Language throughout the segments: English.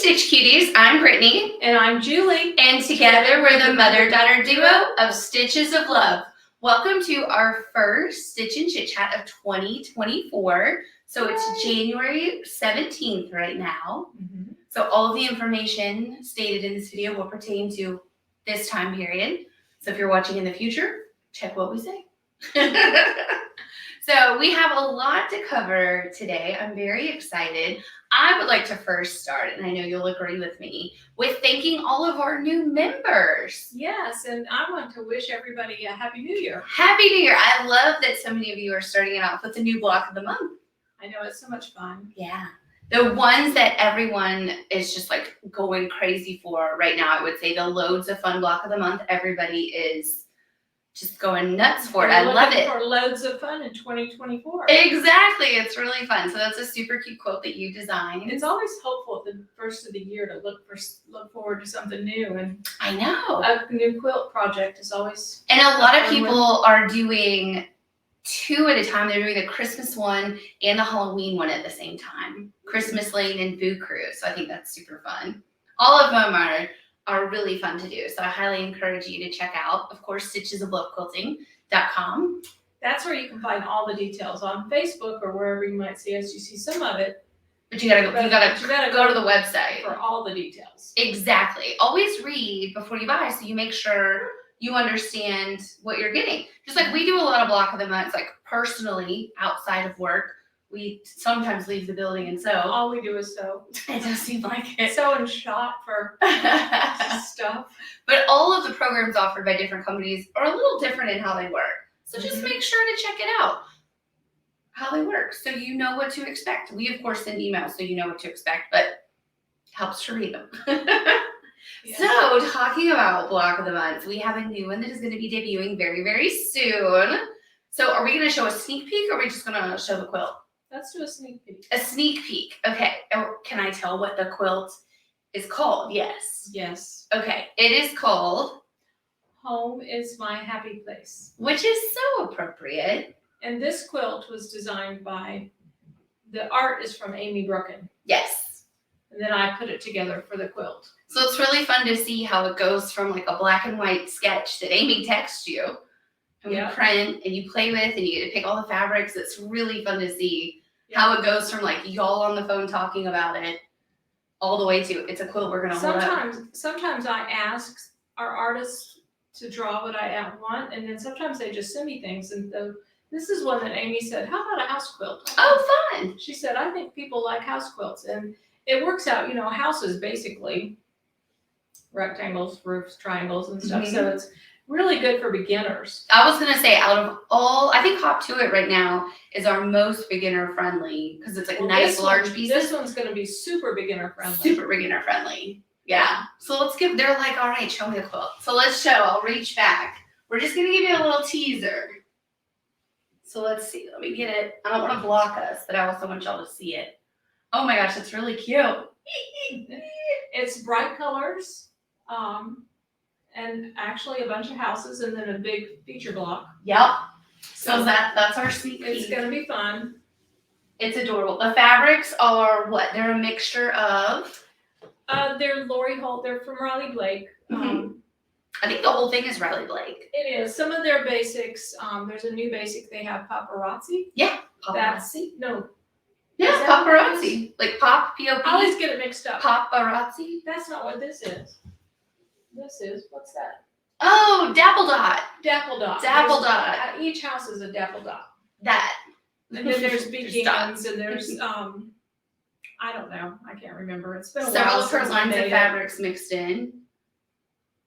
Stitch Cuties, I'm Brittany. And I'm Julie. And together we're the mother-daughter duo of Stitches of Love. Welcome to our first Stitch and Chit Chat of 2024. So it's January 17th right now. Mm-hmm. So all of the information stated in this video will pertain to this time period. So if you're watching in the future, check what we say. So we have a lot to cover today. I'm very excited. I would like to first start, and I know you'll agree with me, with thanking all of our new members. Yes, and I want to wish everybody a Happy New Year. Happy New Year. I love that so many of you are starting it off with the new block of the month. I know, it's so much fun. Yeah. The ones that everyone is just like going crazy for right now, I would say the loads of fun block of the month, everybody is just going nuts for it. I love it. For loads of fun in 2024. Exactly. It's really fun. So that's a super cute quote that you designed. It's always hopeful at the first of the year to look forward to something new. And I know. A new quilt project is always. And a lot of people are doing two at a time. They're doing the Christmas one and the Halloween one at the same time. Christmas Lane and Boo Crew. So I think that's super fun. All of them are really fun to do. So I highly encourage you to check out, of course, stitchesoflovequilting.com. That's where you can find all the details on Facebook or wherever you might see us. You see some of it. But you gotta go to the website for all the details. Exactly. Always read before you buy so you make sure you understand what you're getting. Just like we do a lot of block of the months, like personally, outside of work, we sometimes leave the building and sew. All we do is sew. It does seem like it. Sew and shop for stuff. But all of the programs offered by different companies are a little different in how they work. So just make sure to check it out, how they work, so you know what to expect. We, of course, send emails so you know what to expect, but it helps to read them. Yes. So talking about block of the month, we have a new one that is going to be debuting very, very soon. So are we going to show a sneak peek or are we just going to show the quilt? Let's do a sneak peek. A sneak peek. Okay. Can I tell what the quilt is called? Yes. Yes. Okay. It is called Home is My Happy Place. Which is so appropriate. And this quilt was designed the art is from Amy Brooken. Yes. And then I put it together for the quilt. So it's really fun to see how it goes from like a black and white sketch that Amy texts you. And you print and you play with and you get to pick all the fabrics. It's really fun to see how it goes from like y'all on the phone talking about it all the way to it's a quilt we're going to hold up. Sometimes I ask our artists to draw what I want, and then sometimes they just send me things. And this is one that Amy said, how about a house quilt? Oh, fun. She said, I think people like house quilts. And it works out, a house is basically rectangles, roofs, triangles, and stuff. Mm-hmm. So it's really good for beginners. I was going to say, out of all, I think Hop to It right now is our most beginner friendly because it's like nice large pieces. This one's going to be super beginner friendly. Super beginner friendly. Yeah. So they're like, all right, show me the quilt. So let's show. I'll reach back. We're just going to give you a little teaser. So let's see. Let me get it. I don't want to block us, but I also want y'all to see it. Oh my gosh, it's really cute. It's bright colors. And actually a bunch of houses and then a big feature block. Yep. So that's our sneak peek. It's going to be fun. It's adorable. The fabrics are what? They're a mixture of? They're Lori Holt. They're from Riley Blake. Mm-hmm. I think the whole thing is Riley Blake. It is. Some of their basics, there's a new basic. They have paparazzi. Yeah. Paparazzi? Yeah, paparazzi. Like pop, P-O-P. I always get it mixed up. Paparazzi? That's not what this is. What's that? Oh, Dapple Dot. Dapple Dot. Dapple Dot. Each house is a Dapple Dot. That. And then there's begins and there's, I don't know. I can't remember. It's been a while. Several different lines of fabrics mixed in.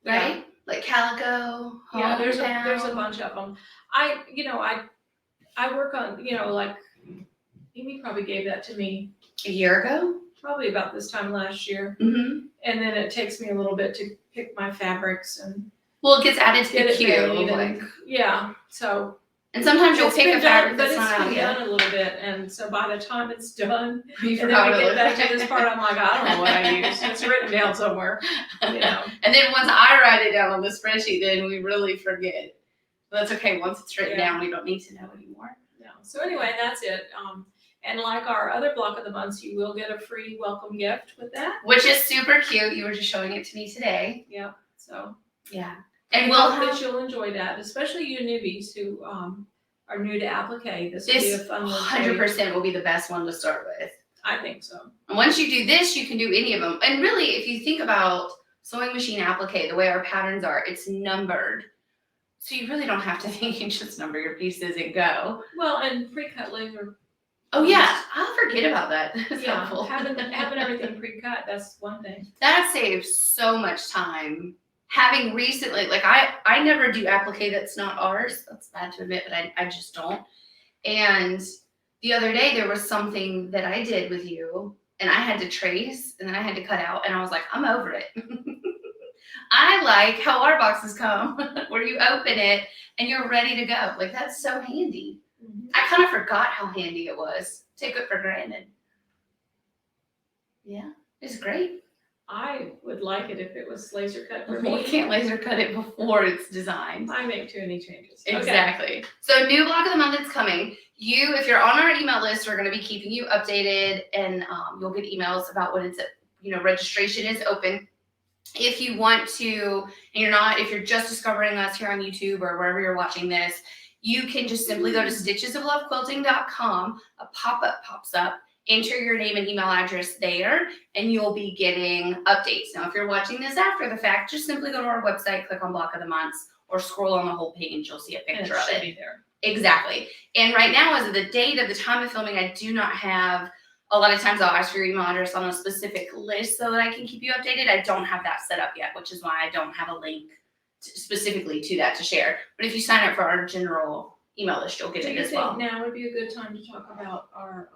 Right? Yeah. Like calico. Yeah, there's a bunch of them. I work on, like Amy probably gave that to me a year ago. Probably about this time last year. Mm-hmm. And then it takes me a little bit to pick my fabrics and it gets added to the queue. Yeah. So and sometimes you'll pick a fabric that's not out yet. Done a little bit, and so by the time it's done, and then we get back to this part, I'm like, I don't know what I used. It's written down somewhere. And then once I write it down on the spreadsheet, then we really forget. But that's okay. Once it's written down, we don't need to know anymore. No. So anyway, that's it. And like our other block of the months, you will get a free welcome gift with that. Which is super cute. You were just showing it to me today. Yeah. So Yeah. and And we'll we'll hope have that you'll enjoy that, especially you newbies who are new to applique. This will be a this fun one for you. 100% will be the best one to start with. I think so. And once you do this, you can do any of them. And really, if you think about sewing machine applique, the way our patterns are, it's numbered. So you really don't have to think, you just number your pieces and go. Well, and pre-cut laser. Oh yeah, I'll forget about that. That's Yeah, helpful. having everything pre-cut, that's one thing. That saves so much time. Having recently, like I never do applique that's not ours. That's bad to admit, but I just don't. And the other day there was something that I did with you and I had to trace and then I had to cut out and I was like, I'm over it. I like how our boxes come where you open it and you're ready to go. Like that's so handy. Mm-hmm. I kind of forgot how handy it was. Take it for granted. Yeah, it's great. I would like it if it was laser cut for We me. can't laser cut it before it's designed. I make too many changes. Okay. Exactly. So new block of the month is coming. If you're on our email list, we're going to be keeping you updated and you'll get emails about when it's, registration is open. If you want to, and if you're just discovering us here on YouTube or wherever you're watching this, you can just simply go to stitchesoflovequilting.com. A pop-up pops up. Enter your name and email address there, and you'll be getting updates. Now, if you're watching this after the fact, just simply go to our website, click on Block of the Months, or scroll on the whole page. You'll see a picture of should it. be there. Exactly. And right now, as of the date of the time of filming, I do not have. A lot of times I'll ask for your email address on a specific list so that I can keep you updated. I don't have that set up yet, which is why I don't have a link specifically to that to share. But if you sign up for our general email list, you'll get Do it you as think well. now would be a good time to talk about our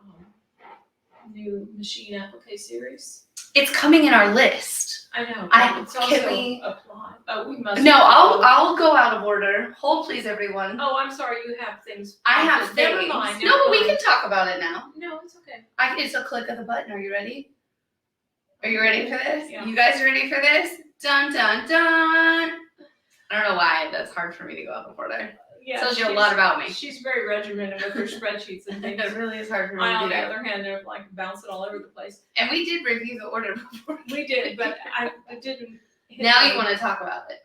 new machine applique series? It's coming in our list. I know. It's can also we- apply. Oh, we must. No, I'll go out of order. Hold please, everyone. Oh, I'm sorry. You have things. I have Never things. mind. No, but we can talk about it now. No, it's okay. It's a click of the button. Are you ready? Are you ready for this? Yeah. You guys ready for this? Dun dun dun. I don't know why that's hard for me to go out of order. Yeah, Tells you a lot about me. She's very regimented with her spreadsheets and things. It really is hard for me I, to on do the that. other hand, they're like bouncing all over the place. And we did review the order before. We did, but I didn't. hit Now the- you want to talk about it.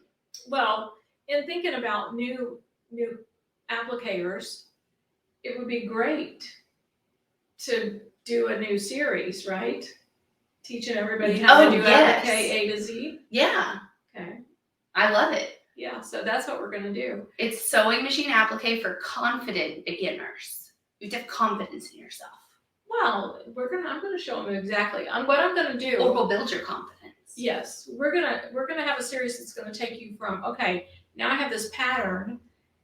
Well, in thinking about new applicators, it would be great to do a new series, right? Teaching everybody how Oh, to do yes. applique A to Z. Yeah, Okay. I love it. Yeah, so that's what we're gonna do. It's sewing machine applique for confident beginners. You have to have confidence in yourself. Well, I'm gonna show them exactly. What I'm gonna do. Or will build your confidence. Yes, we're gonna have a series that's gonna take you from, okay, now I have this pattern.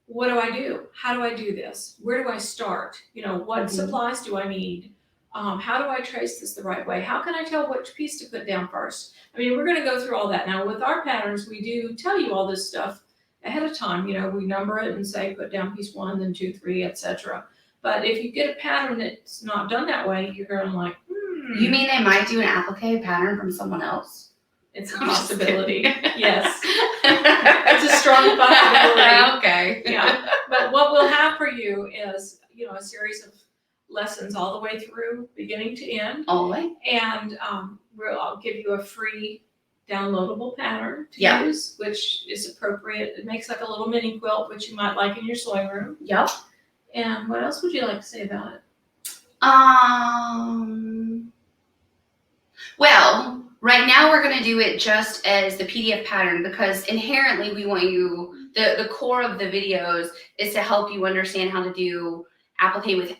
What do I do? How do I do this? Where do I start? What supplies do I need? How do I trace this the right way? How can I tell which piece to put down first? I mean, we're gonna go through all that. Now with our patterns, we do tell you all this stuff ahead of time. We number it and say, put down piece 1, then 2, 3, etc. But if you get a pattern that's not done that way, you're going like, You mean they might do an applique pattern from someone else? It's a I'm just possibility. kidding. Yes. It's a strong possibility. Okay. Yeah. But what we'll have for you is, a series of lessons all the way through, beginning to end. All the way? And I'll give you a free downloadable pattern to Yeah. use, which is appropriate. It makes like a little mini quilt, which you might like in your sewing room. Yep. And what else would you like to say about it? Well, right now we're going to do it just as the PDF pattern because inherently we want you, the core of the videos is to help you understand how to do applique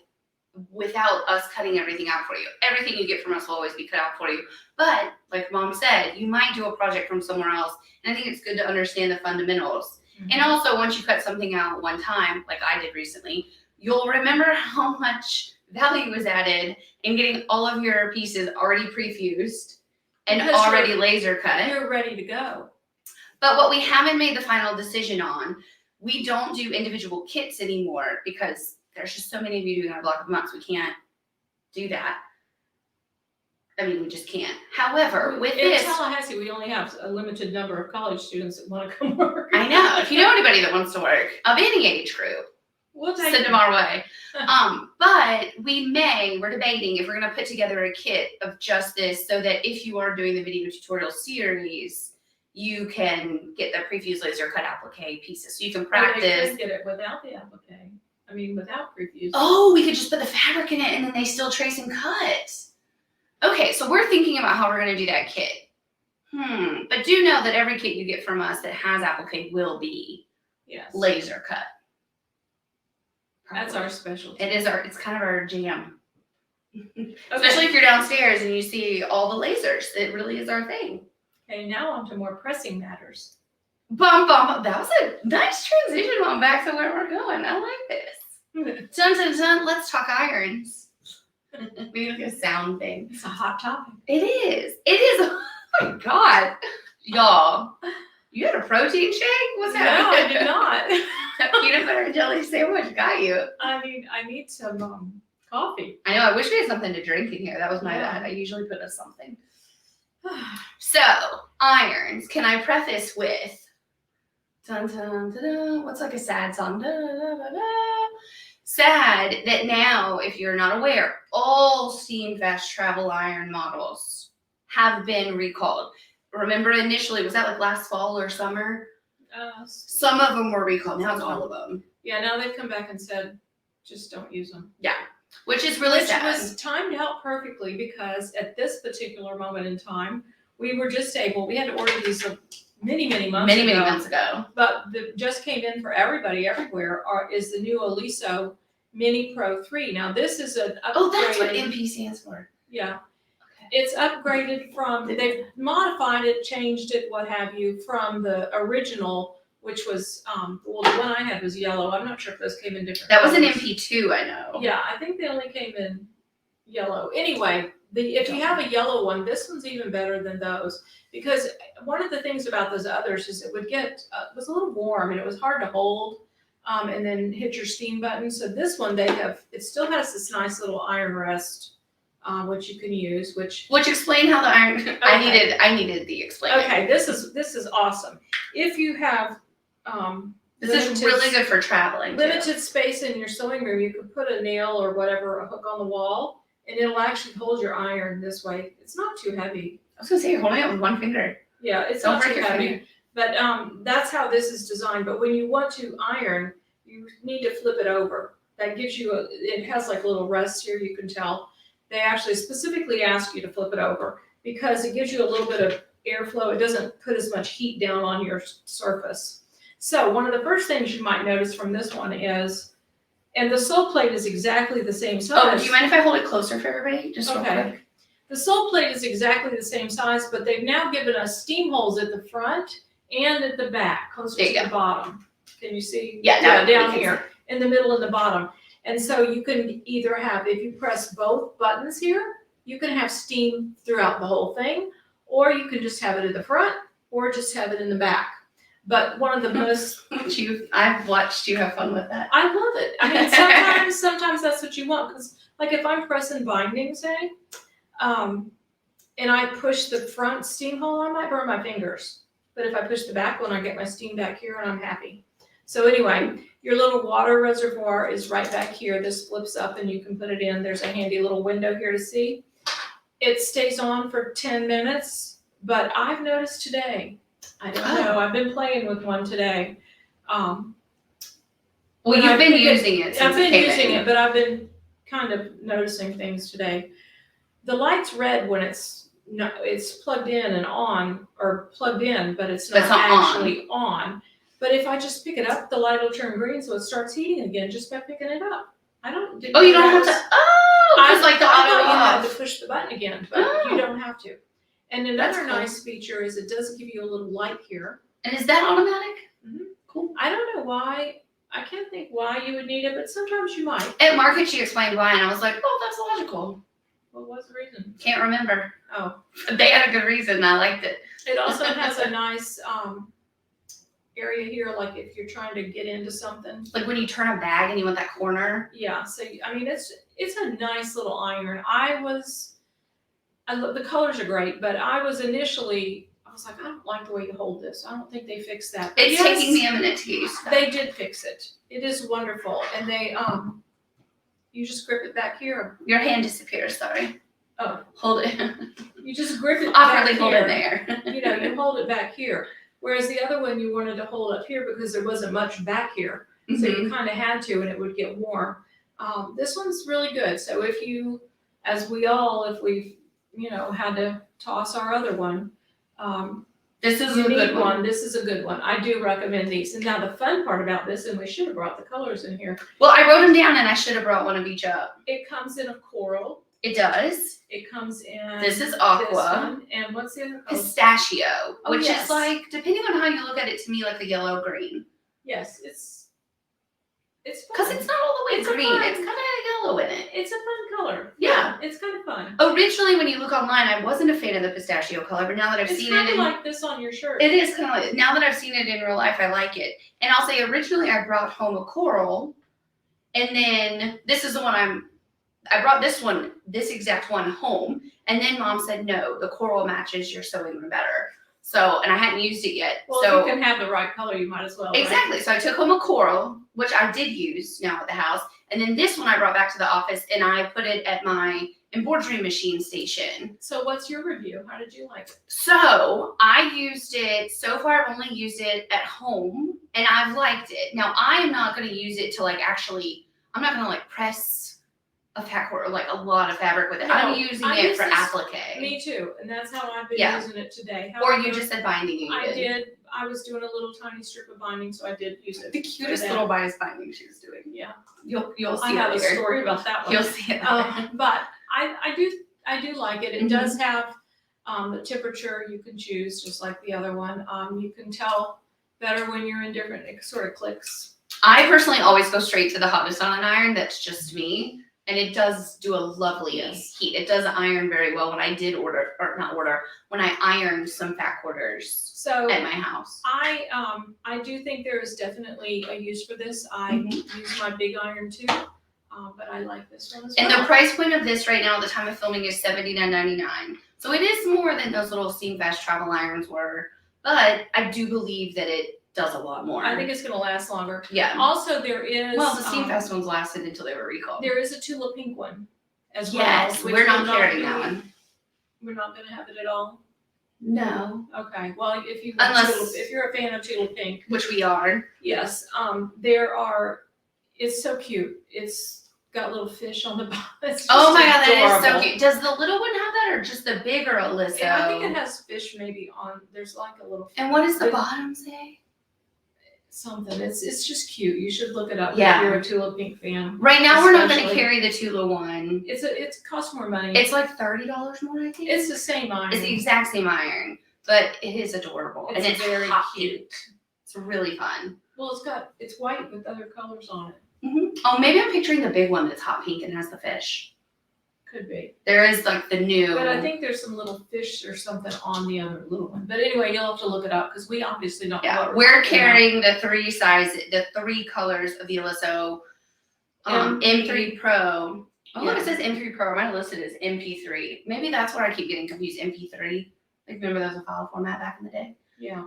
without us cutting everything out for you. Everything you get from us will always be cut out for you. But like Mom said, you might do a project from somewhere else. And I think it's good to understand the fundamentals. Mm-hmm. And also once you cut something out one time, like I did recently, you'll remember how much value was added in getting all of your pieces already pre-fused and Because already laser cut. You're ready to go. But what we haven't made the final decision on, we don't do individual kits anymore because there's just so many of you doing our block of months. We can't do that. I mean, we just can't. However, with in this, Tallahassee, we only have a limited number of college students that want to come work. I know. If you know anybody that wants to work of any age group, We'll take send them our way. But we're debating if we're going to put together a kit of just this so that if you are doing the video tutorial series, you can get the prefuse laser cut applique pieces. So you can Or they practice. could get it without the applique. I mean, without prefuse. Oh, we could just put the fabric in it and then they still trace and cut. Okay, so we're thinking about how we're going to do that kit. But do know that every kit you get from us that has applique will be Yes. laser cut. That's our specialty. It's kind of our jam. Especially if you're downstairs and you see all the lasers. It really is our thing. Okay, now on to more pressing matters. Bum, bum. That was a nice transition on back to where we're going. I like this. Dun, dun, dun. Let's talk irons. We need a sound thing. It's a hot topic. It is. It is. Oh my God. Y'all, you had a protein shake? What's No, happening? I did not. Peanut butter and jelly sandwich got you. I need some coffee. I know. I wish we had something to drink in here. That was my Yeah. bad. I usually put us something. So, irons. Can I preface with dun, dun, dun, dun, what's like a sad song? Dun, dun, dun, dun, dun. Sad that now, if you're not aware, all steam fast travel iron models have been recalled. Remember initially, was that like last fall or summer? Some of them were recalled. Now it's all of them. Yeah, now they've come back and said, just don't use them. Yeah, which is really Which sad. was timed out perfectly because at this particular moment in time, we had to order these many months ago. Many months ago. But just came in for everybody everywhere is the new Aliso Mini Pro 3. Now this is an upgrade. Oh, that's what MP stands for. Yeah. It's upgraded from, they've modified it, changed it, what have you, from the original, which was, the one I had was yellow. I'm not sure if those came in different That was an colors. MP2, I know. Yeah, I think they only came in yellow. Anyway, if you have a yellow one, this one's even better than those. Because one of the things about those others is it would get, it was a little warm and it was hard to hold and then hit your steam button. So this one, it still has this nice little iron rest. Which you can use, which explain how the iron. Okay. I needed the explaining. Okay, this is awesome. If you have This is really good for traveling. limited space in your sewing room, you could put a nail or whatever, a hook on the wall, and it'll actually hold your iron this way. It's not too heavy. I was gonna say you're holding it with one finger. Yeah, it's Don't not break too your heavy. finger. But that's how this is designed. But when you want to iron, you need to flip it over. That gives you it has like little rests here, you can tell. They actually specifically ask you to flip it over because it gives you a little bit of airflow. It doesn't put as much heat down on your surface. So one of the first things you might notice from this one is, and the sole plate is exactly the same size. Oh, do you mind if I hold it closer for everybody? Just real Okay. quick. The sole plate is exactly the same size, but they've now given us steam holes at the front and at the back, closer There to you the bottom. Can you see? Yeah, now we down can here, in the middle and the bottom. And so you can either have, if you press both buttons here, you can have steam throughout the whole thing, or you can just have it at the front, or just have it in the back. But one of the most, I've watched you have fun with that. I love it. I mean, sometimes that's what you want, because like if I'm pressing binding, say, and I push the front steam hole, I might burn my fingers. But if I push the back one, I get my steam back here and I'm happy. So anyway, your little water reservoir is right back here. This flips up and you can put it in. There's a handy little window here to see. It stays on for 10 minutes, but I've noticed today, I don't know, I've been playing with one today. Well, you've been using it since I've been it came using in. it, but I've been kind of noticing things today. The light's red when it's plugged in and on, or plugged in, but it's not actually on. But if I just pick it up, the light will turn green, so it starts heating again just by picking it up. You don't have to. I like the thought auto you had off. to push the button again, but you don't have to. And That's another cool. nice feature is it does give you a little light here. And is that automatic? Mhm. Cool. I don't know why. I can't think why you would need it, but sometimes you might. At market, she explained why, and I was like, oh, that's logical. What was the reason? Can't remember. Oh, They had a good reason. And I liked it. it also has a nice area here, like if you're trying to get into something. Like when you turn a bag and you want that corner. Yeah, so I mean, it's a nice little iron. The colors are great, but I was initially I was like, I don't like the way you hold this. I don't think they fixed that. But It's yes, taking me a minute to use that. They did fix it. It is wonderful. And they, you just grip it back here. Your hand disappears, sorry. Oh. Hold it. You just grip it back Awkwardly hold it here. there. You know, you hold it back here. Whereas the other one you wanted to hold up here because there wasn't much back here. So you kind of had to, and it would get warm. This one's really good. So if you, as we all, if we've, you know, had to toss our other one, This is you a need good one. This is a good one. I do recommend these. And now the fun part about this, and we should have brought the colors in here. Well, I wrote them down and I should have brought one of each up. It comes in a coral. It does. It comes in. This is This aqua. one. And what's the other color? Pistachio, Oh, which yes. is like, depending on how you look at it, to me, like a yellow green. Yes, it's fun. Because it's not all the way It's a green. fun- It's kind of yellow in it. It's a fun color. Yeah. It's kind of fun. Originally, when you look online, I wasn't a fan of the pistachio color, but now that I've It's seen kind it, of like this on your shirt. it is kind of like, now that I've seen it in real life, I like it. And I'll say, originally, I brought home a coral, and then this is the one I brought this exact one home, and then Mom said, no, the coral matches your sewing room better. So, and I hadn't used it yet. Well, so if you can have the right color, you might as well. Right? exactly. So I took home a coral, which I did use now at the house. And then this one I brought back to the office and I put it at my embroidery machine station. So what's your review? How did you like it? So I used it, so far I've only used it at home and I've liked it. Now I am not going to use it to like actually, I'm not going to like press a fabric or like a lot of fabric with it. No, I'm using I it use for this- applique. Me too, and that's how I've been Yeah. using it today. Or However, you just said binding you I did. did. I was doing a little tiny strip of binding, so I did use it. The for cutest that. little bias binding she was doing. Yeah, You'll see I it have a later. story about that one. You'll see it. But I do like it. It Mhm. does have the temperature you can choose, just like the other one. You can tell better when you're in different. It sort of clicks. I personally always go straight to the hottest on an iron. That's just me. And it does do a lovely heat. It does iron very well when I did when I ironed some fat quarters So at my house. I do think there is definitely a use for this. I use my big iron too, but I like this one as well. And the price point of this right now at the time of filming is $79.99. So it is more than those little Steam Fast travel irons were. But I do believe that it does a lot more. I think it's going to last longer. Yeah. Also, there is Well, the Steam Fast ones lasted until they were recalled. there is a Tula pink one as well. Yes, which we're not will carrying be- that one. We're not going to have it at all. No. Okay. Well, if you Unless- if you're a fan of Tula pink, Which we are. yes. There are. It's so cute. It's got little fish on the bottom. It's just Oh my god, that is so adorable. cute. Does the little one have that or just the bigger Alyssa? Yeah, I think it has fish maybe on. There's like a little. And what does the It- bottom say? Something. It's just cute. You should look it up Yeah. if you're a Tula pink fan. Right now, we're not going to Especially- carry the Tula one. It costs more money. It's like $30 more, I think. It's the same iron. It's the exact same iron, but it is adorable and it's very hot cute. pink. It's really fun. Well, it's white with other colors on it. Oh, maybe I'm picturing the big one that's hot pink and has the fish. Could be. There is like the new. But I think there's some little fish or something on the other little one. But anyway, you'll have to look it up because we obviously don't know. Yeah, what we're talking about. carrying the three colors of the Alysso M3 Pro. Oh, look, it says M3 Pro. Mine listed as MP3. Maybe that's where I keep getting confused. MP3. Like, remember that was a file format back in the day? Yeah.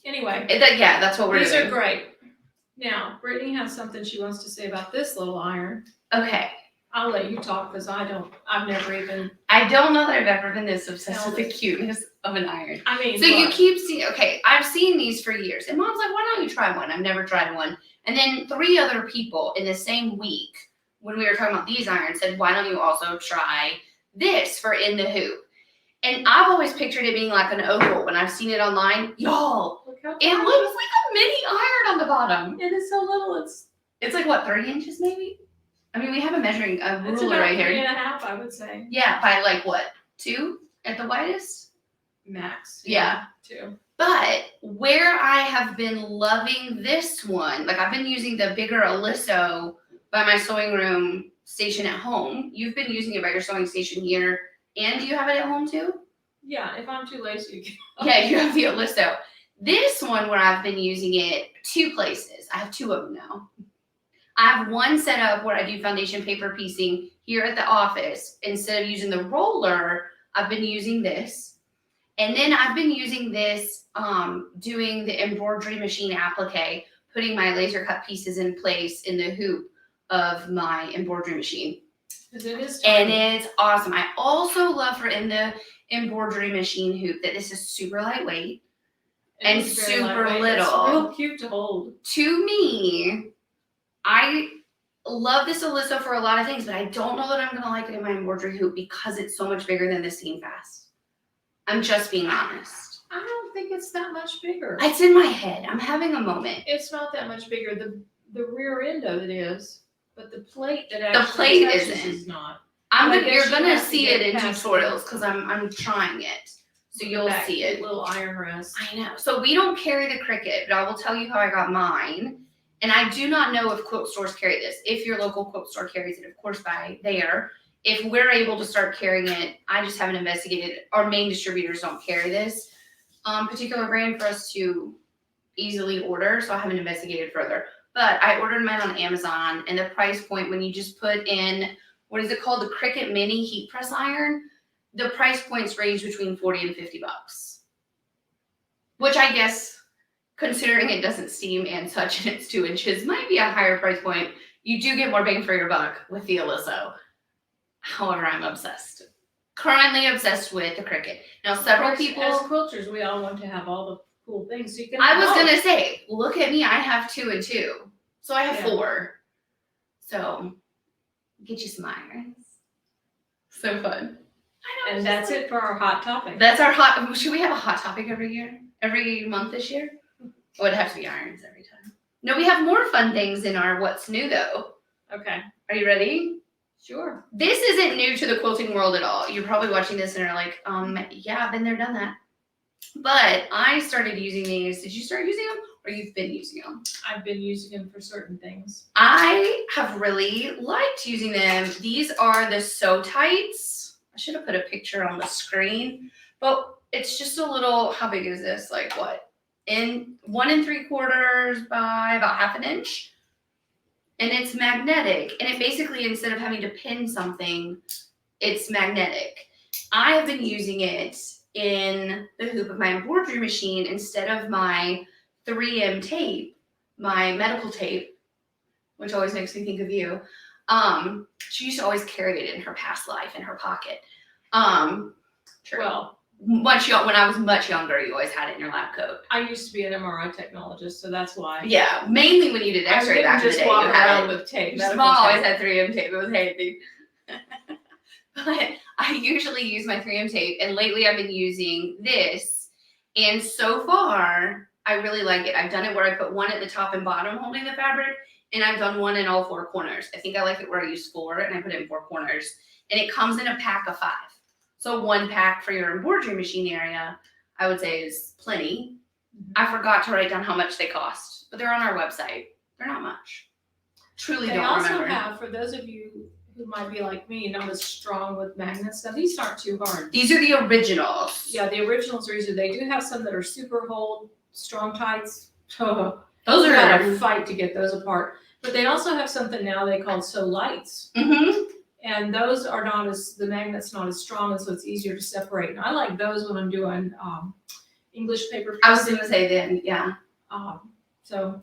Anyway, Yeah, that's what we're these doing. are great. Now, Brittany has something she wants to say about this little iron. Okay. I'll let you talk because I've never even, I don't know that I've ever been this obsessed Tell with the me. cuteness of an iron. I mean, So you look, keep seeing, okay, I've seen these for years. And Mom's like, why don't you try one? I've never tried one. And then 3 other people in the same week, when we were talking about these irons, said, why don't you also try this for in the hoop? And I've always pictured it being like an oval when I've seen it online. Y'all, look how it tiny. looks like a mini iron on the bottom. It is so little. It's like, what, 3 inches maybe? I mean, we have a measuring a It's ruler about right here. 3.5, I would say. Yeah, by like what, 2 at the widest? Max. Yeah. 2. But where I have been loving this one, like I've been using the bigger Alysso by my sewing room station at home. You've been using it by your sewing station here. And do you have it at home too? Yeah, if I'm too lazy, you can. Yeah, you have the Alysso. This one where I've been using it 2 places. I have 2 of them now. I have one set up where I do foundation paper piecing here at the office. Instead of using the roller, I've been using this. And then I've been using this, doing the embroidery machine applique, putting my laser cut pieces in place in the hoop of my embroidery machine. Because it is And tiny. it's awesome. I also love for in the embroidery machine hoop that this is super lightweight. It and is very super lightweight. little. It's real cute to hold. To me, I love this Alyssa for a lot of things, but I don't know that I'm gonna like it in my embroidery hoop because it's so much bigger than the Steam Fast. I'm just being honest. I don't think it's that much bigger. It's in my head. I'm having a moment. It's not that much bigger. The rear end of it is, but the plate that The actually plate touches isn't. is not. You're gonna have to see get it in past tutorials because I'm trying it, so you'll That see it. little iron rest. I know. So we don't carry the Cricut, but I will tell you how I got mine. And I do not know if quilt stores carry this. If your local quilt store carries it, of course, buy there. If we're able to start carrying it, I just haven't investigated. Our main distributors don't carry this particular brand for us to easily order, so I haven't investigated further. But I ordered mine on Amazon, and the price point when you just put in, what is it called, the Cricut Mini heat press iron, the price points range between $40 and $50, which I guess, considering it doesn't steam and such, and it's 2 inches, might be a higher price point. You do get more bang for your buck with the Alysso. However, I'm obsessed. Currently obsessed with the Cricut. Now, several people. As quilters, we all want to have all the cool things. So you can. I was gonna say, look at me. I have 2 and 2, so I have Yeah. 4. So, get you some irons. So fun. I know. And that's it for our hot topic. That's our hot. Should we have a hot topic every year? Every month this year? Or would it have to be irons every time? No, we have more fun things in our what's new though. Okay. Are you ready? Sure. This isn't new to the quilting world at all. You're probably watching this and are like, yeah, I've been there, done that. But I started using these. Did you start using them, or you've been using them? I've been using them for certain things. I have really liked using them. These are the Sew Tights. I should have put a picture on the screen, but it's just a little. How big is this? Like what? In 1 3/4 by about 1/2 inch. And it's magnetic, and it basically, instead of having to pin something, it's magnetic. I have been using it in the hoop of my embroidery machine instead of my 3M tape, my medical tape, which always makes me think of you. She used to always carry it in her past life in her pocket. True. Well, when I was much younger, you always had it in your lab coat. I used to be an MRI technologist, so that's why. Yeah, mainly when you did X-ray back in the day, you had it. with tape. Your mom always had 3M tape. It was handy. But I usually use my 3M tape, and lately I've been using this. And so far, I really like it. I've done it where I put one at the top and bottom holding the fabric, and I've done one in all 4 corners. I think I like it where I use 4 and I put it in 4 corners. And it comes in a pack of 5. So 1 pack for your embroidery machine area, I would say, is plenty. I forgot to write down how much they cost, but they're on our website. They're not much. Truly They don't also remember. have, for those of you who might be like me, not as strong with magnets. Now these aren't too hard. These are the originals. Yeah, the originals are easy. They do have some that are super hold, strong tights. Those You are gotta fight to get those apart. But they also have something now they call Sew Lights. Mm-hmm. And those are not as, the magnet's not as strong, and so it's easier to separate. And I like those when I'm doing English paper. I was going to say then, yeah. So,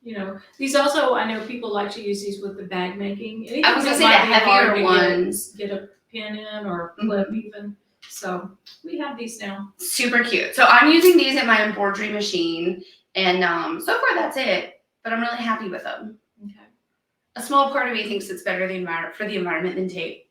you know, these also, I know people like to use these with the bag making. Anything I was going to that say the might be hard heavier to ones. Get a pin in or clip even. So we have these now. Super cute. So I'm using these in my embroidery machine, and so far that's it. But I'm really happy with them. Okay. A small part of me thinks it's better for the environment than tape.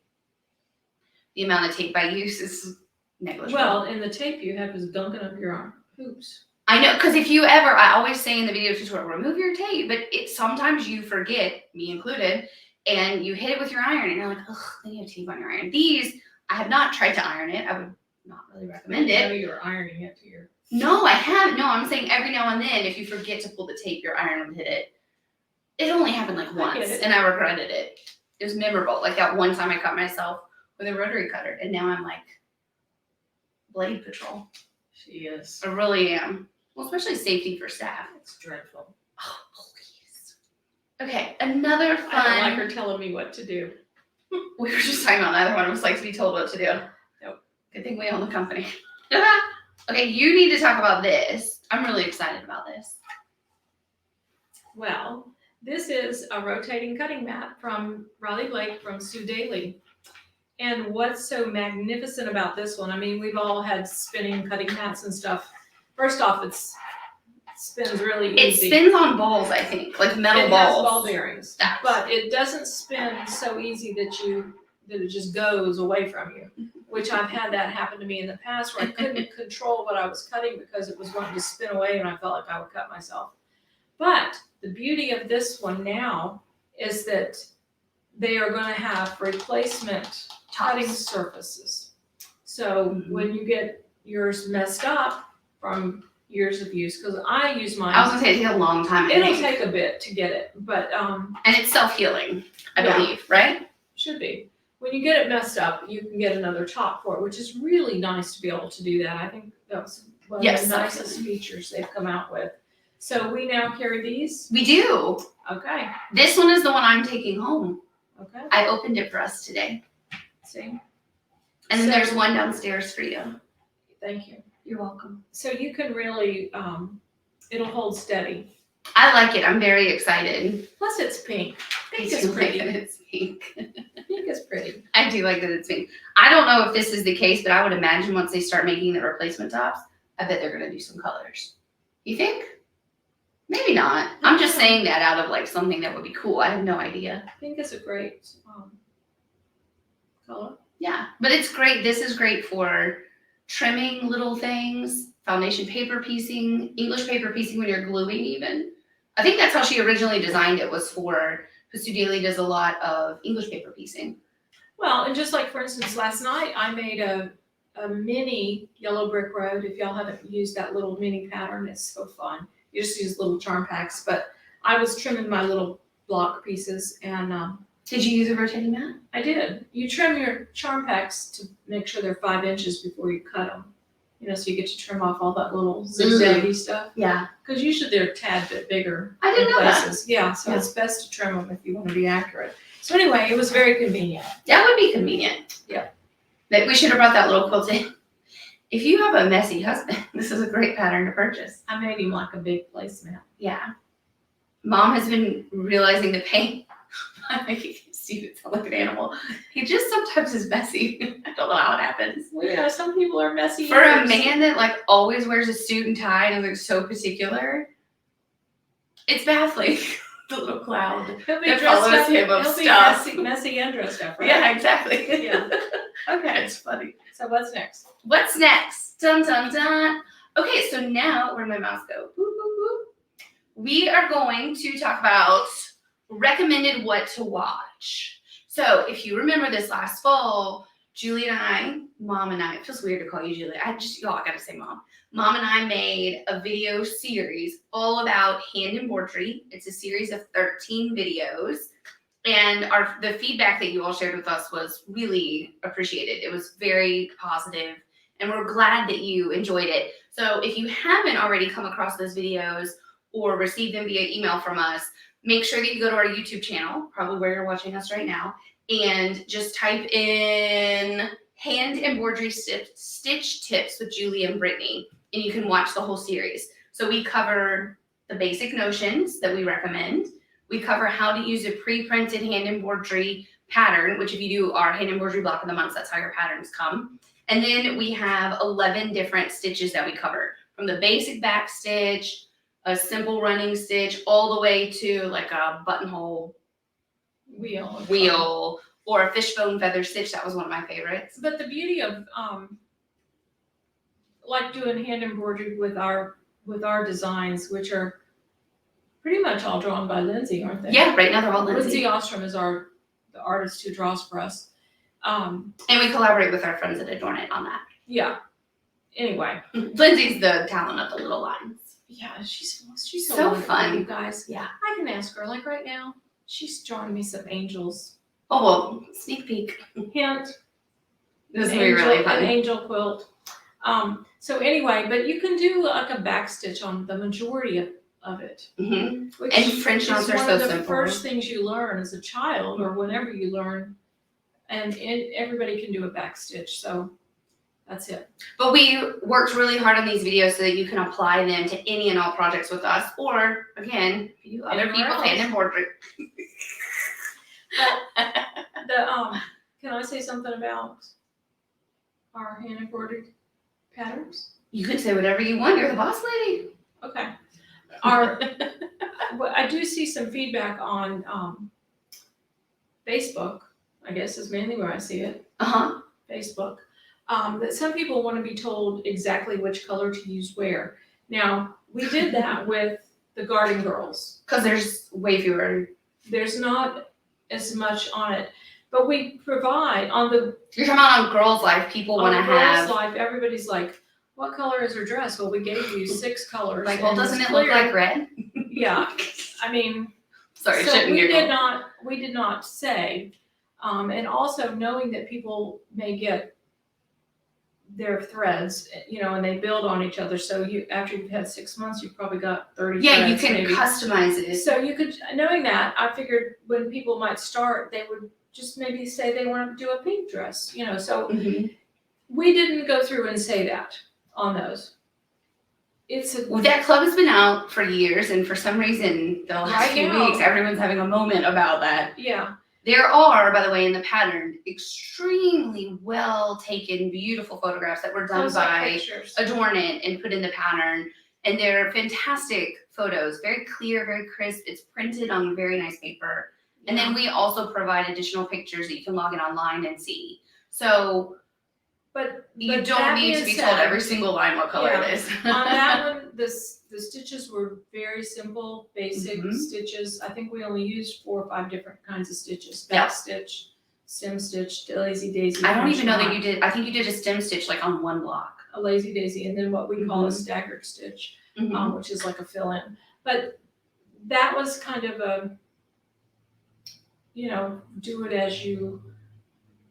The amount of tape I use is negligible. Well, and the tape you have is dunking up your arm. Oops. I know, because if you ever, I always say in the video tutorial, remove your tape, but sometimes you forget, me included, and you hit it with your iron, and you're like, ugh, then you have tape on your iron. These, I have not tried to iron it. I would not really recommend I it. know you're ironing it to your. No, I haven't. No, I'm saying every now and then, if you forget to pull the tape, your iron will hit it. It only happened like once, and I regretted it. It was memorable. Like that one time I cut myself with a rotary cutter, and now I'm like Blade Patrol. She is. I really am. Well, especially safety for staff. It's dreadful. Oh, please. Okay, another fun. I don't like her telling me what to do. We were just talking about another one. It was like to be told what to do. Nope. Good thing we own the company. Okay, you need to talk about this. I'm really excited about this. Well, this is a rotating cutting mat from Riley Blake from Sue Daly. And what's so magnificent about this one, I mean, we've all had spinning cutting mats and stuff. First off, it spins really easy. It spins on balls, I think, like metal balls. It has ball bearings, but it doesn't spin so easy that it just goes away from you, which I've had that happen to me in the past where I couldn't control what I was cutting because it was wanting to spin away and I felt like I would cut myself. But the beauty of this one now is that they are going to have replacement cutting surfaces. So when you get yours messed up from years of use, because I use mine. I was gonna say it takes a long time. It'll take a bit to get it, but and it's self-healing, I believe, right? Should be. When you get it messed up, you can get another top for it, which is really nice to be able to do that. I think that's one of the nicest features they've come out with. So we now carry these? We do. Okay. This one is the one I'm taking home. Okay. I opened it for us today. See? And then there's one downstairs for you. Thank you. You're welcome. So you can really, it'll hold steady. I like it. I'm very excited. Plus it's pink. Pink I is do pretty. like that it's pink. Pink is pretty. I do like that it's pink. I don't know if this is the case, but I would imagine once they start making the replacement tops, I bet they're going to do some colors. You think? Maybe not. I'm just saying that out of like something that would be cool. I have no idea. Pink is a great color. Yeah, but it's great. This is great for trimming little things, foundation paper piecing, English paper piecing when you're gluing even. I think that's how she originally designed it, was for, because Sue Daly does a lot of English paper piecing. Well, and just like for instance, last night I made a mini yellow brick road. If y'all haven't used that little mini pattern, it's so fun. You just use little charm packs, but I was trimming my little block pieces and did you use a rotating mat? I did. You trim your charm packs to make sure they're 5 inches before you cut them. You know, so you get to trim off all that little zigzaggy stuff. Yeah. Because usually they're a tad bit bigger. I didn't know places. Yeah, so it's best to trim them if you want to be accurate. So anyway, it was very convenient. That would be convenient. Yeah. That we should have brought that little quilt in. If you have a messy husband, this is a great pattern to purchase. I made him like a big placemat. Yeah. Mom has been realizing the pain. I make it stupid, sound like an animal. He just sometimes is messy. I don't know how it happens. Well, you know, some people are messy. For a man that like always wears a suit and tie and is like so particular, it's baffling. The little cloud He'll be that dressed follows up. him of He'll be stuff. messy and dressed up, right? Yeah, exactly. Yeah. Okay. It's funny. So what's next? What's next? Dun dun dun. Okay, so now where'd my mouse go? Boop, boop, boop. We are going to talk about recommended what to watch. So if you remember this last fall, Julie and I, Mom and I, it feels weird to call you Julie. I gotta say Mom. Mom and I made a video series all about hand embroidery. It's a series of 13 videos. And the feedback that you all shared with us was really appreciated. It was very positive, and we're glad that you enjoyed it. So if you haven't already come across those videos or received them via email from us, make sure that you go to our YouTube channel, probably where you're watching us right now, and just type in hand embroidery stitch tips with Julie and Brittany, and you can watch the whole series. So we cover the basic notions that we recommend. We cover how to use a pre-printed hand embroidery pattern, which if you do our hand embroidery block of the month, that's how your patterns come. And then we have 11 different stitches that we cover, from the basic back stitch, a simple running stitch, all the way to like a buttonhole wheel or a fishbone feather stitch. That was one of my favorites. But the beauty of like doing hand embroidery with our designs, which are pretty much all drawn by Lindsay, aren't they? Yeah, right now they're all Lindsay. Lindsay Ostrom is the artist who draws for us. And we collaborate with our friends at Adorn It on that. Yeah. Anyway. Lindsay's the talent of the little lines. Yeah, she's so So wonderful, fun. you guys. Yeah. I can ask her, like right now, she's drawing me some angels. Oh, well, sneak peek. Hint. This will be really fun. An angel quilt. So anyway, but you can do like a back stitch on the majority of it. Mm-hmm. Which And French knots are so one of the simple. first things you learn as a child or whenever you learn, and everybody can do a back stitch. So That's it. But we worked really hard on these videos so that you can apply them to any and all projects with us, or again, you other Anywhere people's hand else. embroidery. Can I say something about our hand embroidered patterns? You can say whatever you want. You're the boss lady. Okay. Well, I do see some feedback on Facebook, I guess is mainly where I see it, Facebook, that some people want to be told exactly which color to use where. Now, we did that with the Garden Girls. Because there's way fewer. There's not as much on it, but we provide on the You're talking about on Girls Life, people want to have. Girls Life, everybody's like, what color is her dress? Well, we gave you 6 colors. Like, well, and doesn't it's it look clear. like red? Yeah, I mean, Sorry, so shouldn't we giggle. did not say, and also knowing that people may get their threads, and they build on each other. So after you've had 6 months, you've probably got 30 Yeah, you threads can maybe. customize it. So you could, knowing that, I figured when people might start, they would just maybe say they want to do a pink dress, so we didn't go through and say that on those. Well, that club has been out for years, and for some reason, the last few weeks, everyone's having a moment about that. Yeah. There are, by the way, in the pattern, extremely well taken, beautiful photographs that were done by Adorn It and put in the pattern. And they're fantastic photos, very clear, very crisp. It's printed on very nice paper. Yeah. And then we also provide additional pictures that you can log in online and see. So, but you don't need to be told every single line what color it is. On that one, the stitches were very simple, basic stitches. I think we only used 4 or 5 different kinds of stitches. Back stitch, stem stitch, lazy daisy. I don't even know that you did. I think you did a stem stitch like on one block. A lazy daisy, and then what we call a staggered stitch, which is like a fill-in. But that was kind of a, do it as you.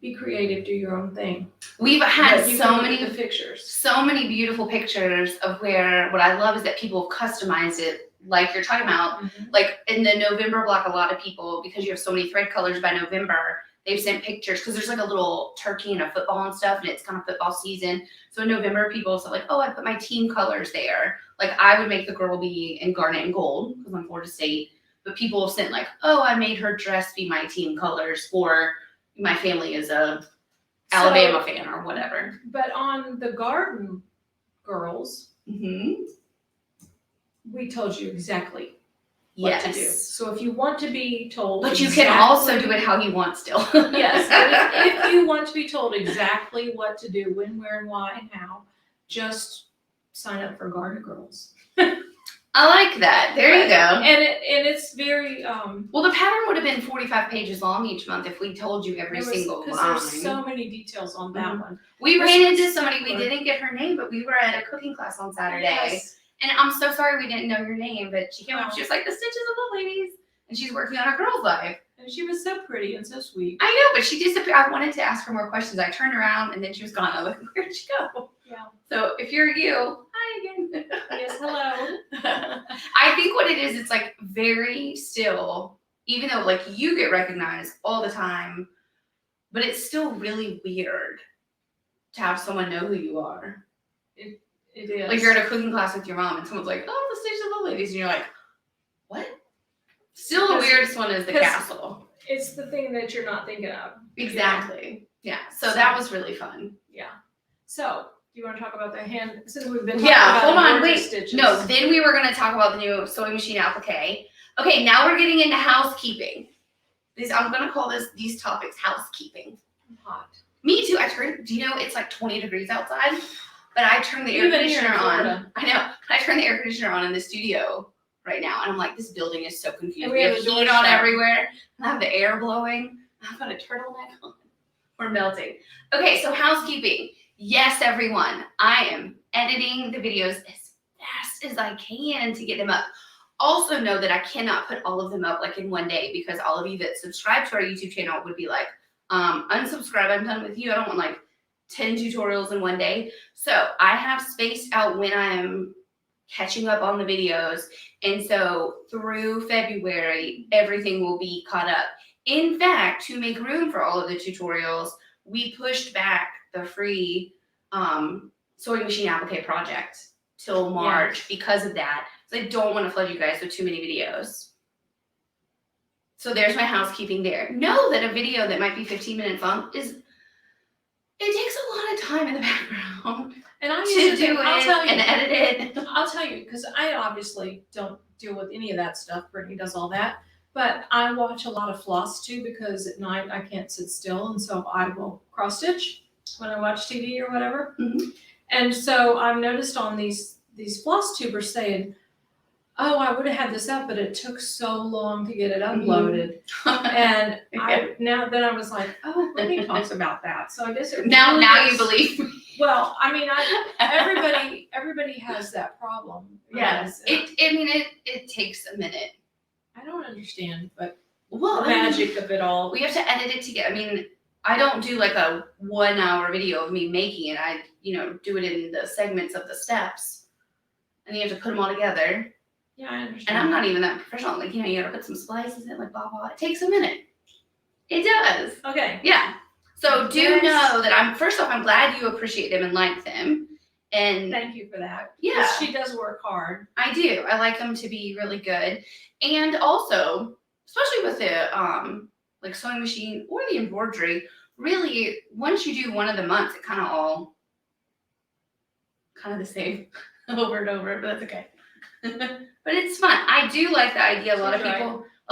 Be creative, do your own thing. We've had so many pictures. So many beautiful pictures of where what I love is that people have customized it like you're talking about. Like in the November block, a lot of people, because you have so many thread colors by November, they've sent pictures because there's like a little turkey and a football and stuff, and it's kind of football season. So in November, people said like, oh, I put my team colors there. Like I would make the girl be in garnet and gold because I'm Florida State, but people have sent like, oh, I made her dress be my team colors, or my family is a Alabama fan or whatever. But on the Garden Girls, we told you exactly what to do. So if you want to be told, but you can also do it how you want still. Yes, but if you want to be told exactly what to do, when, where, and why, and how, just sign up for Garden Girls. I like that. There you go. And it's very well, the pattern would have been 45 pages long each month if we told you every single line. Because there's so many details on that one. We ran into somebody, we didn't get her name, but we were at a cooking class on Saturday. Yes. And I'm so sorry we didn't know your name, but she came up, she was like, the Stitches of the Ladies. And she's working on her Girls Life. And she was so pretty and so sweet. I know, but she disappeared. I wanted to ask her more questions. I turned around and then she was gone. I was like, where'd she go? Yeah. So if you're you, hi again. Yes, hello. I think what it is, it's like very still, even though like you get recognized all the time, but it's still really weird to have someone know who you are. It is. Like you're at a cooking class with your mom and someone's like, oh, the Stitches of the Ladies. And you're like, what? Still the weirdest one is the castle. It's the thing that you're not thinking of. Exactly. Yeah. So that was really fun. Yeah. So do you want to talk about the hand, since we've been hold on, wait. Stitches. No, then we were going to talk about the new sewing machine applique. Okay, now we're getting into housekeeping. I'm going to call these topics housekeeping. I'm hot. Me too. Do you know it's like 20 degrees outside? But I turned the air conditioner on. I know. I turned the air conditioner on in the studio right now, and I'm like, this building is so confusing. We have heat on everywhere, and I have the air blowing. I've got a turtleneck on. We're melting. Okay, so housekeeping. Yes, everyone, I am editing the videos as fast as I can to get them up. Also know that I cannot put all of them up like in one day, because all of you that subscribe to our YouTube channel would be like, unsubscribe, I'm done with you. I don't want like 10 tutorials in one day. So I have spaced out when I'm catching up on the videos. And so through February, everything will be caught up. In fact, to make room for all of the tutorials, we pushed back the free sewing machine applique project till March because of that. So I don't want to flood you guys with too many videos. So there's my housekeeping there. Know that a video that might be 15 minutes long it takes a lot of time in the background And I to used do I'll it tell you, and edit it. I'll tell you, because I obviously don't deal with any of that stuff. Brittany does all that. But I watch a lot of floss too, because at night I can't sit still. And so I will cross stitch when I watch TV or whatever. Mhm. And so I've noticed on these floss tubers saying, oh, I would have had this up, but it took so long to get it uploaded. And then I was like, oh, Brittany talks about that. So I guess it now really you believe me. Well, I mean, everybody has that problem. Yes. It takes a minute. I don't understand, but Well, the magic of it all. We have to edit it together. I mean, I don't do like a 1 hour video of me making it. I, do it in the segments of the steps, and you have to put them all together. Yeah, I understand. And I'm not even that professional. Like, you gotta put some splices in, like, blah, blah. It takes a minute. It does. Okay. Yeah. So know that I'm glad you appreciate them and like them. And thank you for that. Yeah. She does work hard. I do. I like them to be really good. And also, especially with the like sewing machine or the embroidery, really, once you do one of the months, it kind of the same over and over, but that's okay. But it's fun. I do like the idea. A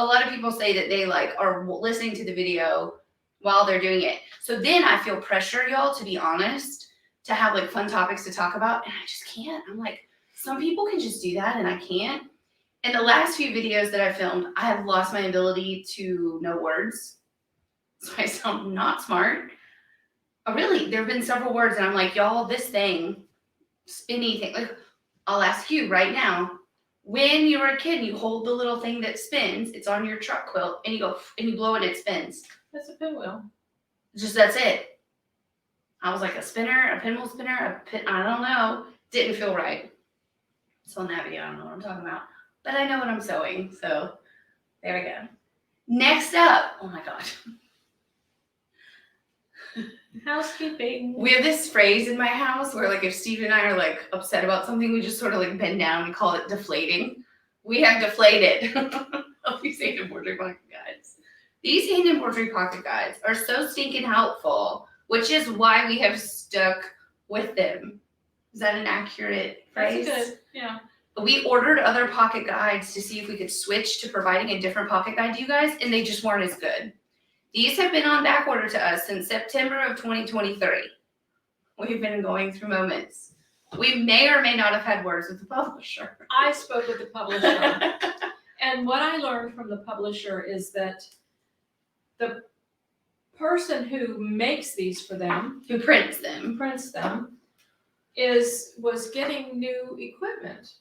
lot of people say that they are listening to the video while they're doing it. So then I feel pressure, y'all, to be honest, to have like fun topics to talk about, and I just can't. I'm like, some people can just do that and I can't. In the last few videos that I filmed, I have lost my ability to know words. So I sound not smart. Really, there have been several words and I'm like, y'all, this thing, spinny thing. Like, I'll ask you right now, when you were a kid and you hold the little thing that spins, it's on your truck quilt, and you go and you blow it and it spins. That's a pinwheel. That's it. I was like, a spinner, a pinwheel spinner, I don't know. Didn't feel right. So in that video, I don't know what I'm talking about. But I know what I'm sewing, so there we go. Next up, oh my God. Housekeeping. We have this phrase in my house where, like, if Steve and I are like upset about something, we just sort of like bend down and call it deflating. We have deflated of these hand embroidery pocket guides. These hand embroidery pocket guides are so stinking helpful, which is why we have stuck with them. Is that an accurate phrase? That's good. Yeah. We ordered other pocket guides to see if we could switch to providing a different pocket guide to you guys, and they just weren't as good. These have been on back order to us since September of 2023. We've been going through moments. We may or may not have had words with the publisher. I spoke with the publisher. And what I learned from the publisher is that the person who makes these for them, who prints them, was getting new equipment.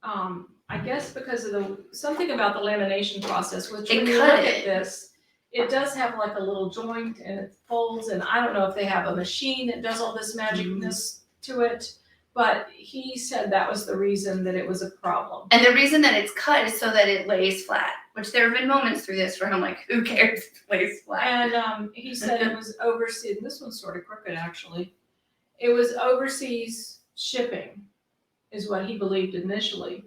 I guess because of something about the lamination process, which when you look at this, it does have like a little joint and it folds, and I don't know if they have a machine that does all this magicness to it, but he said that was the reason that it was a problem. And the reason that it's cut is so that it lays flat, which there have been moments through this where I'm like, who cares if it lays flat? And he said it was overseas, this one's sort of crooked actually. It was overseas shipping is what he believed initially.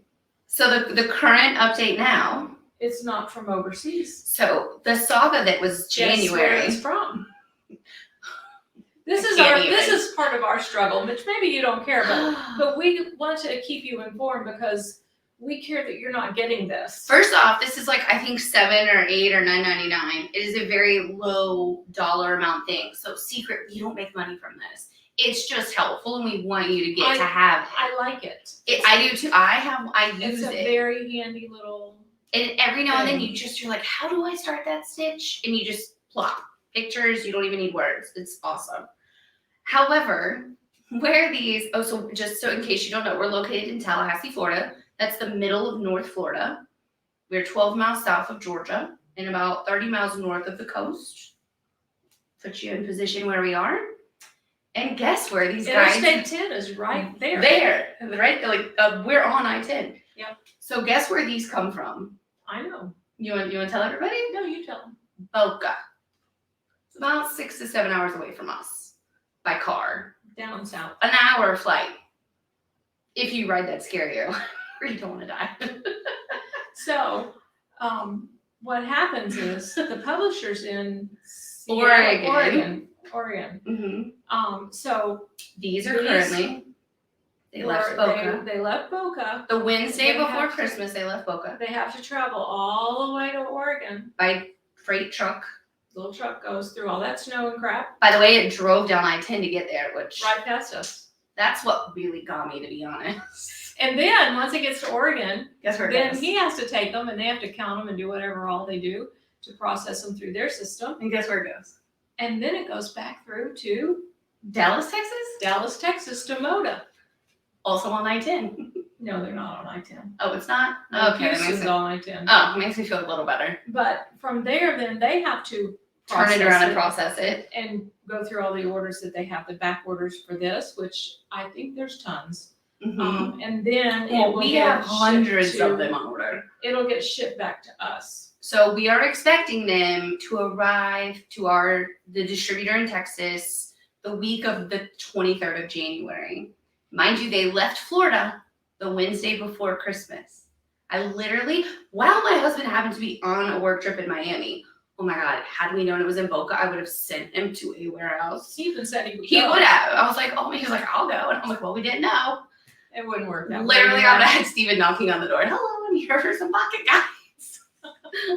So the current update now, it's not from overseas. So the saga that was January. Guess where it's from. This is part of our struggle, which maybe you don't care about, but we want to keep you informed because we care that you're not getting this. First off, this is like, I think $7 or $8 or $9.99. It is a very low dollar amount thing. So secret, you don't make money from this. It's just helpful, and we want you to get to have it. I like it. I do too. I use it. It's a very handy little. And every now and then you're like, how do I start that stitch? And you just plop pictures. You don't even need words. It's awesome. However, where these, so just so in case you don't know, we're located in Tallahassee, Florida. That's the middle of North Florida. We're 12 miles south of Georgia and about 30 miles north of the coast. Put you in position where we are. And guess where these guys? Interstate 10 is right there. Right? Like we're on I-10. Yep. So guess where these come from? I know. You want to tell everybody? No, you tell them. Boca. It's about 6 to 7 hours away from us by car. Down down south. An hour flight. If you ride that scary airline or you don't want to die. So, what happens is the publisher's in Oregon. Oregon. Mm-hmm. So These are currently, they left Boca. They left Boca. The Wednesday They before have to- Christmas, they left Boca. They have to travel all the way to Oregon. By freight truck. Little truck goes through all that snow and crap By the way, it drove down I-10 to get there, which right past us. that's what really got me, to be honest. And then once it gets to Oregon, Guess where it then goes? he has to take them and they have to count them and do whatever all they do to process them through their system. And guess where it goes? And then it goes back through to Dallas, Texas? Dallas, Texas to Moda. Also on I-10. No, they're not on I-10. Oh, it's not? No, Okay. Houston's on I-10. Oh, it makes me feel a little better. But from there, then they have to Turn it around and process process it. and go through all the orders that they have, the back orders for this, which I think there's tons. Mm-hmm. And then it Well, will we get have hundreds shipped to- of them on order. It'll get shipped back to us. So we are expecting them to arrive to the distributor in Texas the week of the 23rd of January. Mind you, they left Florida the Wednesday before Christmas. I literally, while my husband happened to be on a work trip in Miami, oh my God, had we known it was in Boca, I would have sent him to a warehouse. He even said he would He go. would have. I was like, oh, he was like, I'll go. And I'm like, well, we didn't know. It wouldn't work that way. Literally, I would have had Steven knocking on the door. Hello, I'm here for some pocket guys.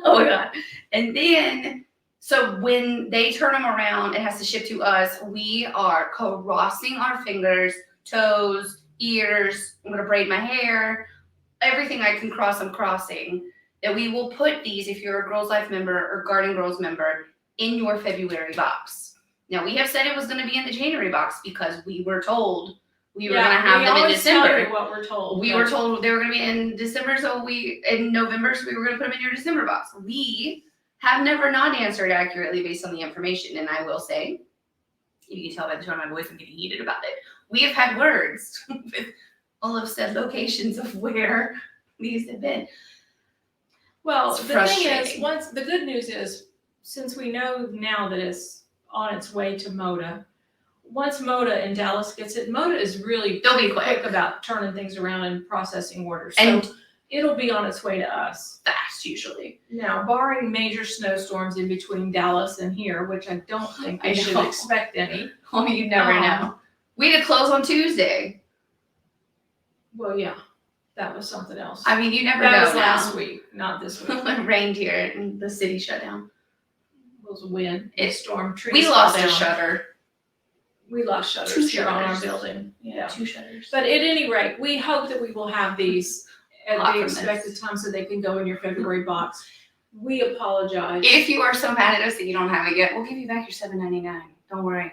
Oh my God. And then, so when they turn them around, it has to ship to us. We are crossing our fingers, toes, ears. I'm going to braid my hair. Everything I can cross, I'm crossing. That we will put these, if you're a Girls Life member or Garden Girls member, in your February box. Now, we have said it was going to be in the January box because we were told we were going to have them in always tell December. you what we're told. We were told they were going to be in December, in November, so we were going to put them in your December box. We have never not answered accurately based on the information, and I will say, you can tell by the tone of my voice, I'm getting heated about it. We have had words with all of said locations of where these have been. Well, It's the thing is, frustrating. the good news is, since we know now that it's on its way to Moda, once Moda in Dallas gets it, Moda is really They'll be quick. about turning things around and processing orders. And So it'll be on its way to us. fast, usually. Now, barring major snowstorms in between Dallas and here, which I don't think I we should know. expect any. Oh, you never know. We had to close on Tuesday. Well, yeah, that was something else. I mean, you never That know was now. last week, not this week. It rained here and the city shut down. It was a wind, a storm, trees We fell lost a down. shutter. We lost shutters Two here on our shutters. building. Yeah. 2 shutters. But at any rate, we hope that we will have these at Hot the from expected this. time so they can go in your February box. We apologize. If you are so mad at us that you don't have it yet, we'll give you back your $7.99. Don't worry.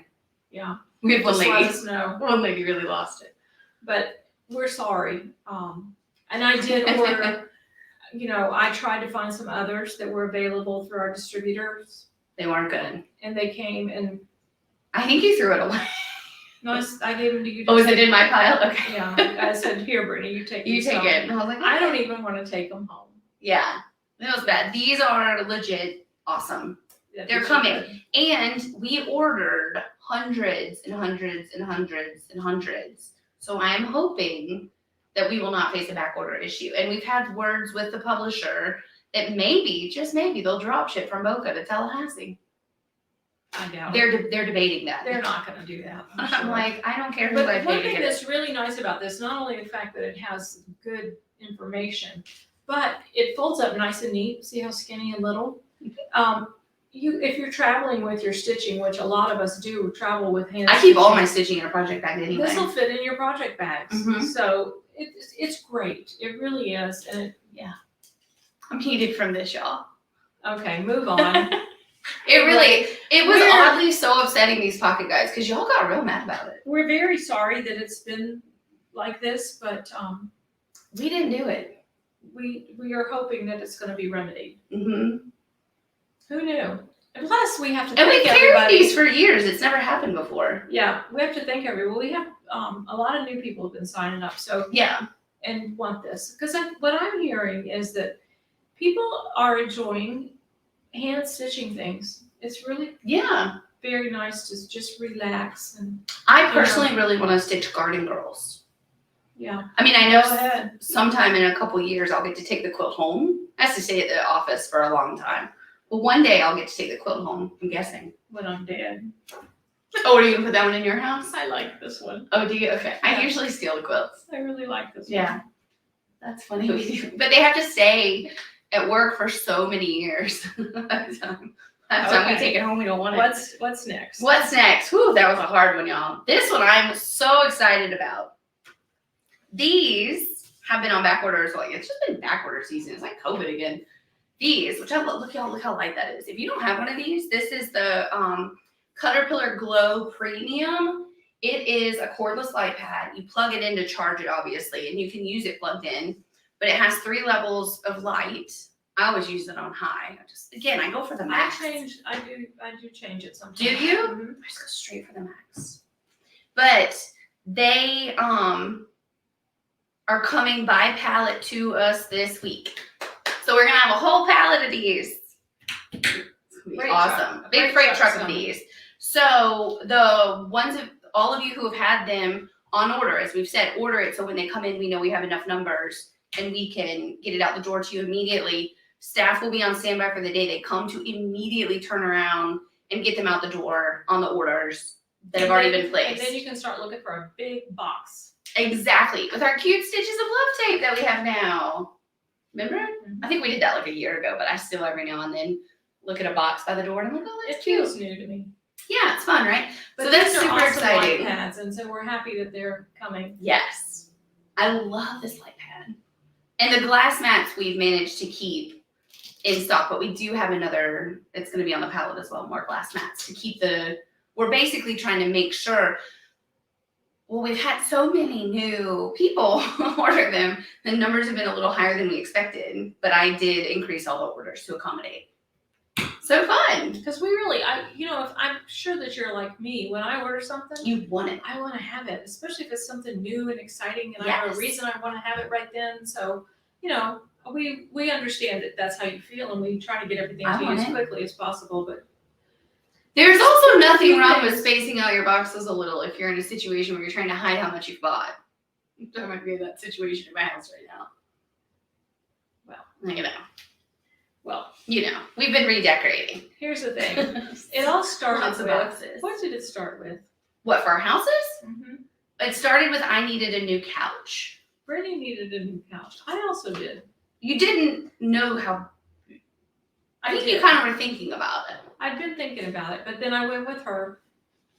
Yeah. We had one Just let lady. us know. One lady really lost it. But we're sorry. And I did order, I tried to find some others that were available through our distributors, They weren't good. and they came and I think you threw it away. no, I gave them to you. to Oh, is it take. in my pile? Okay. Yeah. I said, here, Brittany, you take You these take home." it. And I was like, I don't even want to take them home. Yeah. It was bad. These are legit awesome. Yeah, They're these are coming. good. And we ordered hundreds and hundreds and hundreds and hundreds. So I'm hoping that we will not face a back order issue. And we've had words with the publisher that maybe, just maybe, they'll drop ship from Boca to Tallahassee. I doubt it. They're debating that. They're not going to do that. I'm I'm sure. like, I don't care who But I one pay to thing get that's it. really nice about this, not only the fact that it has good information, but it folds up nice and neat. See how skinny and little? If you're traveling with your stitching, which a lot of us do travel with hand I keep all my stitching, stitching in a project bag anyway. this will fit in your project bags. Mhm. So it's great. It really is. And I'm heated from this, y'all. okay, move on. It was We're- oddly so upsetting, these pocket guys, because y'all got real mad about it. We're very sorry that it's been like this, but We didn't do it. we are hoping that it's going to be remedied. Mm-hmm. Who knew? And plus, we have to And we thank carried everybody. these for years. It's never happened before. Yeah, we have to thank everyone. We have a lot of new people have been signing up, so Yeah. and want this because what I'm hearing is that people are enjoying hand stitching things. It's really Yeah. very nice to just relax and I personally really want to stick to Garden Girls. yeah. I mean, I Go know ahead. sometime in a couple years I'll get to take the quilt home. I have to stay at the office for a long time. But one day I'll get to take the quilt home, I'm guessing. When I'm dead. Oh, are you going to put that one in your house? I like this one. Oh, do you? Okay. Yeah. I usually steal the quilts. I really like this one. Yeah. That's funny. But they have to stay at work for so many years. By the time we Okay. take it home, we don't want it. What's next? What's next? Whew, that was a hard one, y'all. This one I'm so excited about. These have been on back order as well. It's just been back order season. It's like COVID again. These, which I love, look how light that is. If you don't have one of these, this is the Caterpillar Glow Premium. It is a cordless light pad. You plug it in to charge it, obviously, and you can use it plugged in. But it has 3 levels of light. I always use it on high. I go for the max. I do change it sometimes. Do you? Mhm. I just go straight for the max. But they are coming by pallet to us this week. So we're gonna have a whole pallet of these. It's gonna be Freight awesome. truck. A big freight truck of these. So the ones of all of you who have had them on order, as we've said, order it so when they come in, we know we have enough numbers and we can get it out the door to you immediately. Staff will be on standby for the day they come to immediately turn around and get them out the door on the orders that have already been placed. And then you can start looking for a big box. Exactly. With our cute Stitches of Love tape that we have now. Remember? Mhm. I think we did that like a year ago, but I still every now and then look at a box by the door and I'm like, oh, that's It cute. feels new to me. Yeah, it's fun, right? But So that's these are super awesome exciting. light pads, and so we're happy that they're coming. Yes. I love this light pad. And the glass mats we've managed to keep in stock, but we do have another, it's going to be on the pallet as well, more glass mats to keep we're basically trying to make sure, well, we've had so many new people order them. The numbers have been a little higher than we expected, but I did increase all the orders to accommodate. So fun. Because we really, if I'm sure that you're like me, when I order something, You want it. I want to have it, especially if it's something new and exciting, and I have Yes. a reason I want to have it right then. So, we understand that that's how you feel, and we try to get everything I to you want as it. quickly as possible. But There's also nothing few wrong with things. spacing out your boxes a little if you're in a situation where you're trying to hide how much you've bought. I might be in that situation in my house right now. well, well, We've been redecorating. here's the thing. It all started Lots of with, boxes. what did it start with? What, for our houses? Mm-hmm. It started with I needed a new couch. Brittany needed a new couch. I also did. You didn't know how. I think you kind of were thinking about it. I'd been thinking about it, but then I went with her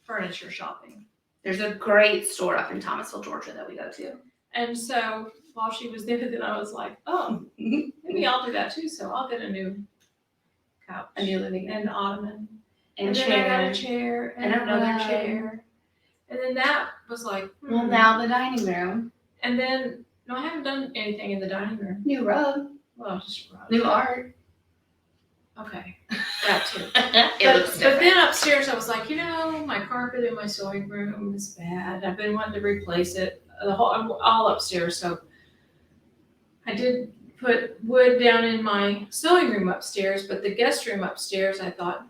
furniture shopping. There's a great store up in Thomasville, Georgia that we go to. And so while she was there, then I was like, oh, maybe I'll do that too. So I'll get a new couch. A new living room. And an ottoman. And then I got a chair. chair and And a another rug. chair. And then that was like, Well, now the dining room. And then, no, I haven't done anything in the dining room. New rug. Well, just rug. New art. Okay, that too. It looks different. But then upstairs, I was like, my carpet in my sewing room is bad. I've been wanting to replace it. I'm all upstairs, so I did put wood down in my sewing room upstairs, but the guest room upstairs, I thought,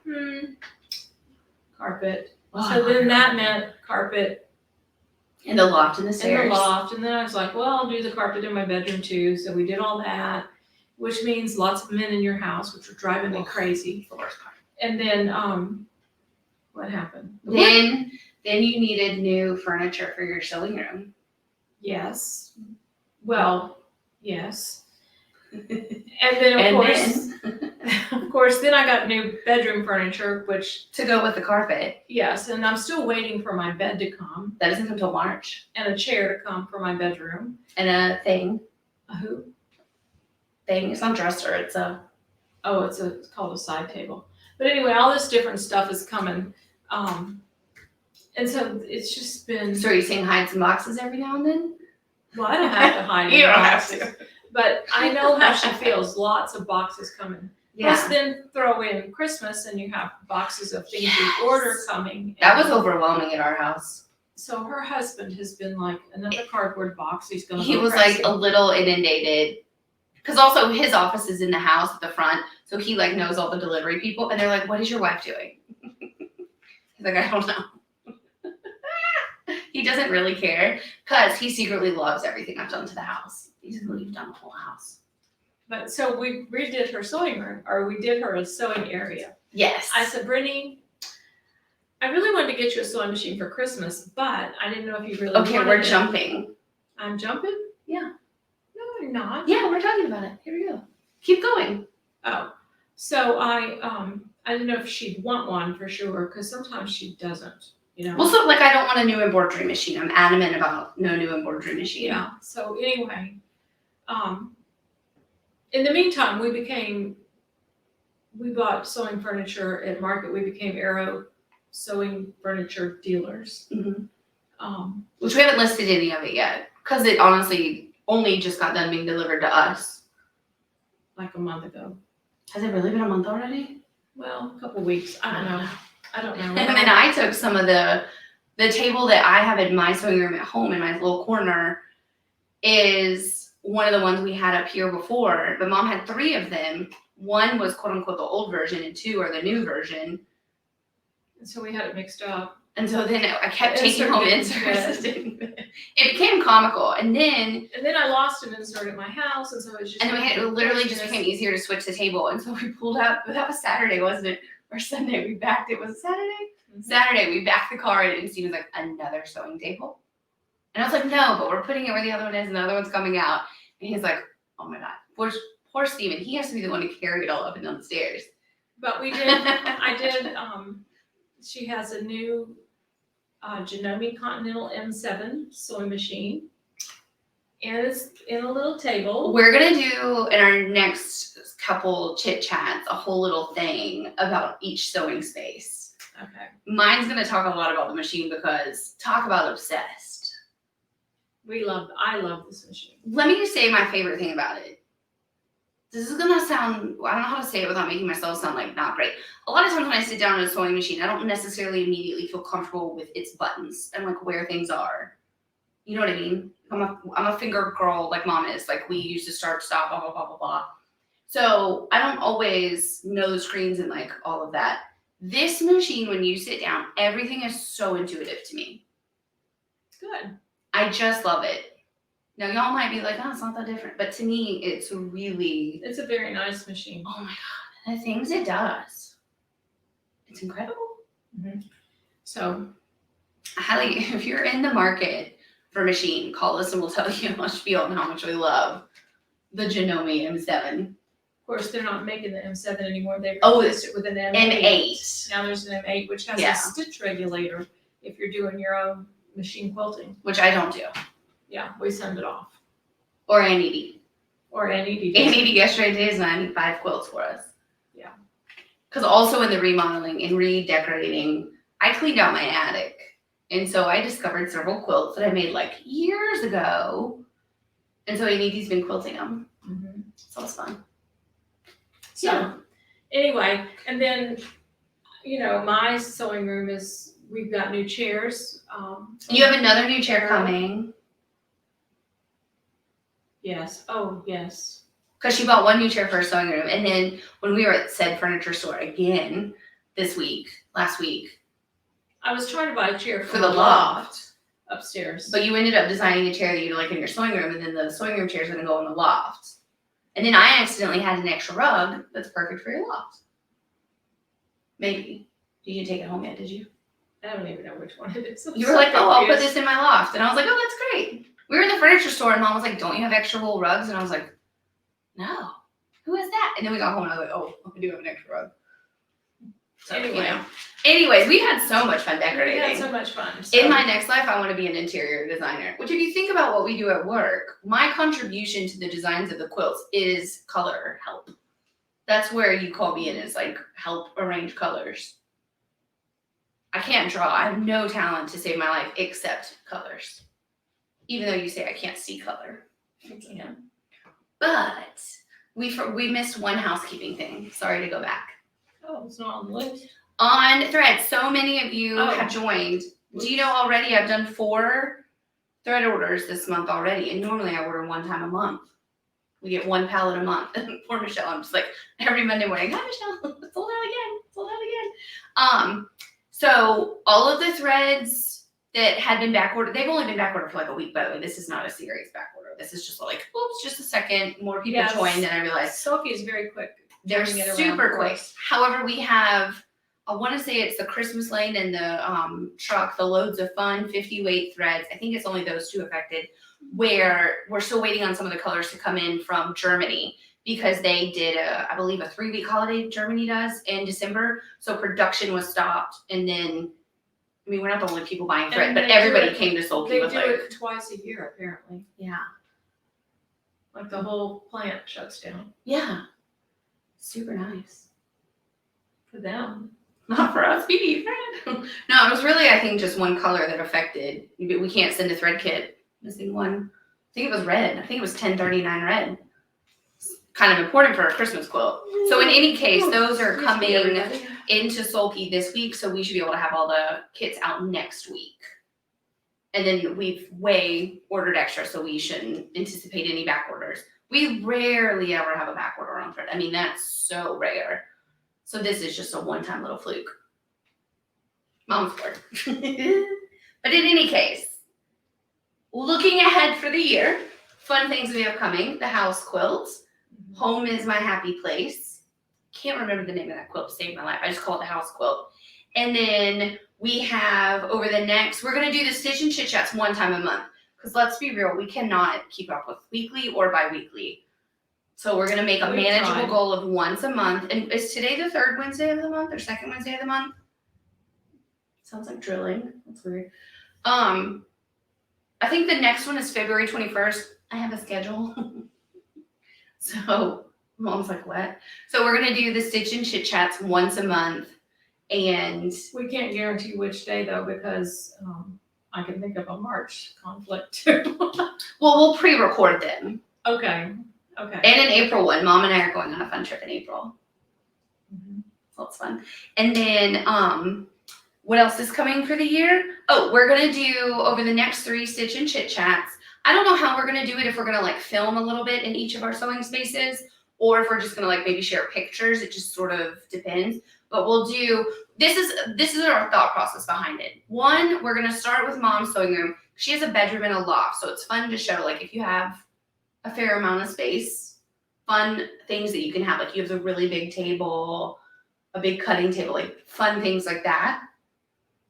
carpet. So then that meant carpet in the loft and the in stairs. the loft, and then I was like, well, I'll do the carpet in my bedroom too. So we did all that, which means lots of men in your house, which were driving me crazy. The worst part. And then, what happened? Then you needed new furniture for your sewing room. Yes. Well, yes. And then of course, then I got new bedroom furniture, which to go with the carpet. yes, and I'm still waiting for my bed to come That doesn't come till March. and a chair to come for my bedroom. And a thing. A who? Thing. It's not dresser. It's a. Oh, it's called a side table. But anyway, all this different stuff is coming. And so it's just been. So are you saying hide some boxes every now and then? Well, I don't have to hide You any don't have boxes, to. but I know how she feels. Lots of boxes coming. Plus, then throw in Christmas, and you have boxes of things you order coming. That was and overwhelming at our house. So her husband has been like another cardboard box. He's gonna. He go was crazy. like a little inundated. Because also his office is in the house at the front. So he like knows all the delivery people. And they're like, what is your wife doing? He's like, I don't know. He doesn't really care because he secretly loves everything I've done to the house. He's really done the whole house. But so we redid her sewing room, or we did her a sewing area. Yes. I said, Brittany, I really wanted to get you a sewing machine for Christmas, but I didn't know if you really Okay, wanted we're it. jumping. I'm jumping? Yeah. No, you're not. Yeah, we're talking about it. Here we go. Keep going. Oh, so I didn't know if she'd want one for sure, because sometimes she doesn't, you know. Well, so like I don't want a new embroidery machine. I'm adamant about no new embroidery machine. Yeah. So anyway, in the meantime, we bought sewing furniture at Market. We became Arrow sewing furniture dealers. Mm-hmm. Which Which we haven't listed any of it yet because it honestly only just got done being delivered to us. like a month ago. Has it really been a month already? Well, a couple weeks. I don't know. And then I took some of the table that I have in my sewing room at home in my little corner is one of the ones we had up here before. But Mom had 3 of them. One was quote unquote the old version and 2 are the new version. And so we had it mixed up. And so then I kept taking Insert home didn't inserts. fit. It became comical. And then I lost an insert at my house, and so it was just. And then it literally just became easier to switch the table. And so we pulled up, but that was Saturday, wasn't it? Or Sunday, we backed it. Was it Saturday? Mhm. Saturday, we backed the car and Steve was like, another sewing table? And I was like, no, but we're putting it where the other one is and the other one's coming out. And he's like, oh my God. Poor Steven, he has to be the one to carry it all up and down the stairs. But I did, she has a new Janome Continental M7 sewing machine. And it's in a little table. We're going to do in our next couple chit chats a whole little thing about each sewing space. Okay. Mine's going to talk a lot about the machine because talk about obsessed. I love this machine. Let me just say my favorite thing about it. This is going to sound, I don't know how to say it without making myself sound like not great. A lot of times when I sit down at a sewing machine, I don't necessarily immediately feel comfortable with its buttons and like where things are. You know what I mean? I'm a finger girl like Mom is. Like we used to start, stop, blah, blah, blah, blah, blah. So I don't always know the screens and like all of that. This machine, when you sit down, everything is so intuitive to me. Good. I just love it. Now y'all might be like, oh, it's not that different. But to me, it's a very nice machine. Oh my God, the things it does. It's incredible. Mm-hmm. So if you're in the market for a machine, call us and we'll tell you a spiel on how much we love the Janome M7. Of course, they're not making the M7 anymore. They've replaced it with an M8. M8. Now there's an M8, which has a stitch regulator if you're doing your own machine quilting. Which I don't do. Yeah, we send it off. Or Annie D. Annie D yesterday did 95 quilts for us. Yeah. Because also in the remodeling and redecorating, I cleaned out my attic. And so I discovered several quilts that I made like years ago. And so Annie D's been quilting them. Mm-hmm. So it's fun. So anyway, and then, my sewing room we've got new chairs. You have another new chair coming. Yes. Oh, yes. Because she bought one new chair for her sewing room. And then when we were at said furniture store again last week. I was trying to buy a chair for the loft upstairs. But you ended up designing a chair that you like in your sewing room. And then the sewing room chair is going to go in the loft. And then I accidentally had an extra rug that's perfect for your loft. Maybe. You didn't take it home yet, did you? I don't even know which one it is. You were like, oh, I'll put this in my loft. And I was like, oh, that's great. We were in the furniture store and Mom was like, don't you have extra wool rugs? And I was like, no. Who is that? And then we got home and I was like, oh, I do have an extra rug. So, Anyways, we had so much fun decorating. We had so much fun. So. In my next life, I want to be an interior designer. Which, if you think about what we do at work, my contribution to the designs of the quilts is color help. That's where you call me in, is like help arrange colors. I can't draw. I have no talent to save my life except colors. Even though you say I can't see color. I can. But we missed one housekeeping thing. Sorry to go back. Oh, it's not on the list. On Thread, so many of you have joined. Do you know already I've done 4 Thread orders this month already, and normally I order 1 time a month. We get 1 pallet a month. Poor Michelle, I'm just like every Monday morning, hi Michelle, sold out again. So all of the threads that had been back ordered, they've only been back ordered for like a week, by the way. This is not a serious back order. This is just like, oops, just a second. More people joined, and I realized Sophie is very quick. they're super quick. However, we have, I want to say it's the Christmas lane and the truck, the Loads of Fun 50 weight threads. I think it's only those two affected, where we're still waiting on some of the colors to come in from Germany, because they did I believe a 3-week holiday Germany does in December. So production was stopped, and then, I mean, we're not the only people buying thread, but everybody came to Sulky They with do like, it twice a year, apparently. yeah, Like the whole plant shuts down yeah, super nice. for them. Not for us, we need thread. No, it was really, I think, just one color that affected. We can't send a thread kit. Missing one. I think it was red. I think it was 1039 red. It's kind of important for a Christmas quilt. So in any case, those are coming into Sulky this week, so we should be able to have all the kits out next week. And then we've way ordered extra, so we shouldn't anticipate any back orders. We rarely ever have a back order on thread. I mean, that's so rare. So this is just a one-time little fluke. Mom's word. But in any case, looking ahead for the year, fun things we have coming: the house quilt. Home is my happy place. Can't remember the name of that quilt to save my life. I just call it the house quilt. And then we have over the next, we're going to do the Stitch and Chit Chats one time a month. Because let's be real, we cannot keep up with weekly or bi-weekly. So we're going to make a manageable goal of once a month. And is today the third Wednesday of the month or second Wednesday of the month? Sounds like drilling. That's weird. I think the next one is February 21st. I have a schedule. So Mom's like, what? So we're going to do the Stitch and Chit Chats once a month. And we can't guarantee which day though, because I can think of a March conflict too. Well, we'll pre-record them. Okay. Okay. And an April one. Mom and I are going on a fun trip in April. Mm-hmm. So it's fun. And then what else is coming for the year? Oh, we're going to do over the next 3 Stitch and Chit Chats. I don't know how we're going to do it, if we're going to like film a little bit in each of our sewing spaces, or if we're just going to like maybe share pictures. It just sort of depends. But we'll do, this is our thought process behind it. One, we're going to start with Mom's sewing room. She has a bedroom and a loft, so it's fun to show, like, if you have a fair amount of space, fun things that you can have. Like, you have a really big table, a big cutting table, like fun things like that.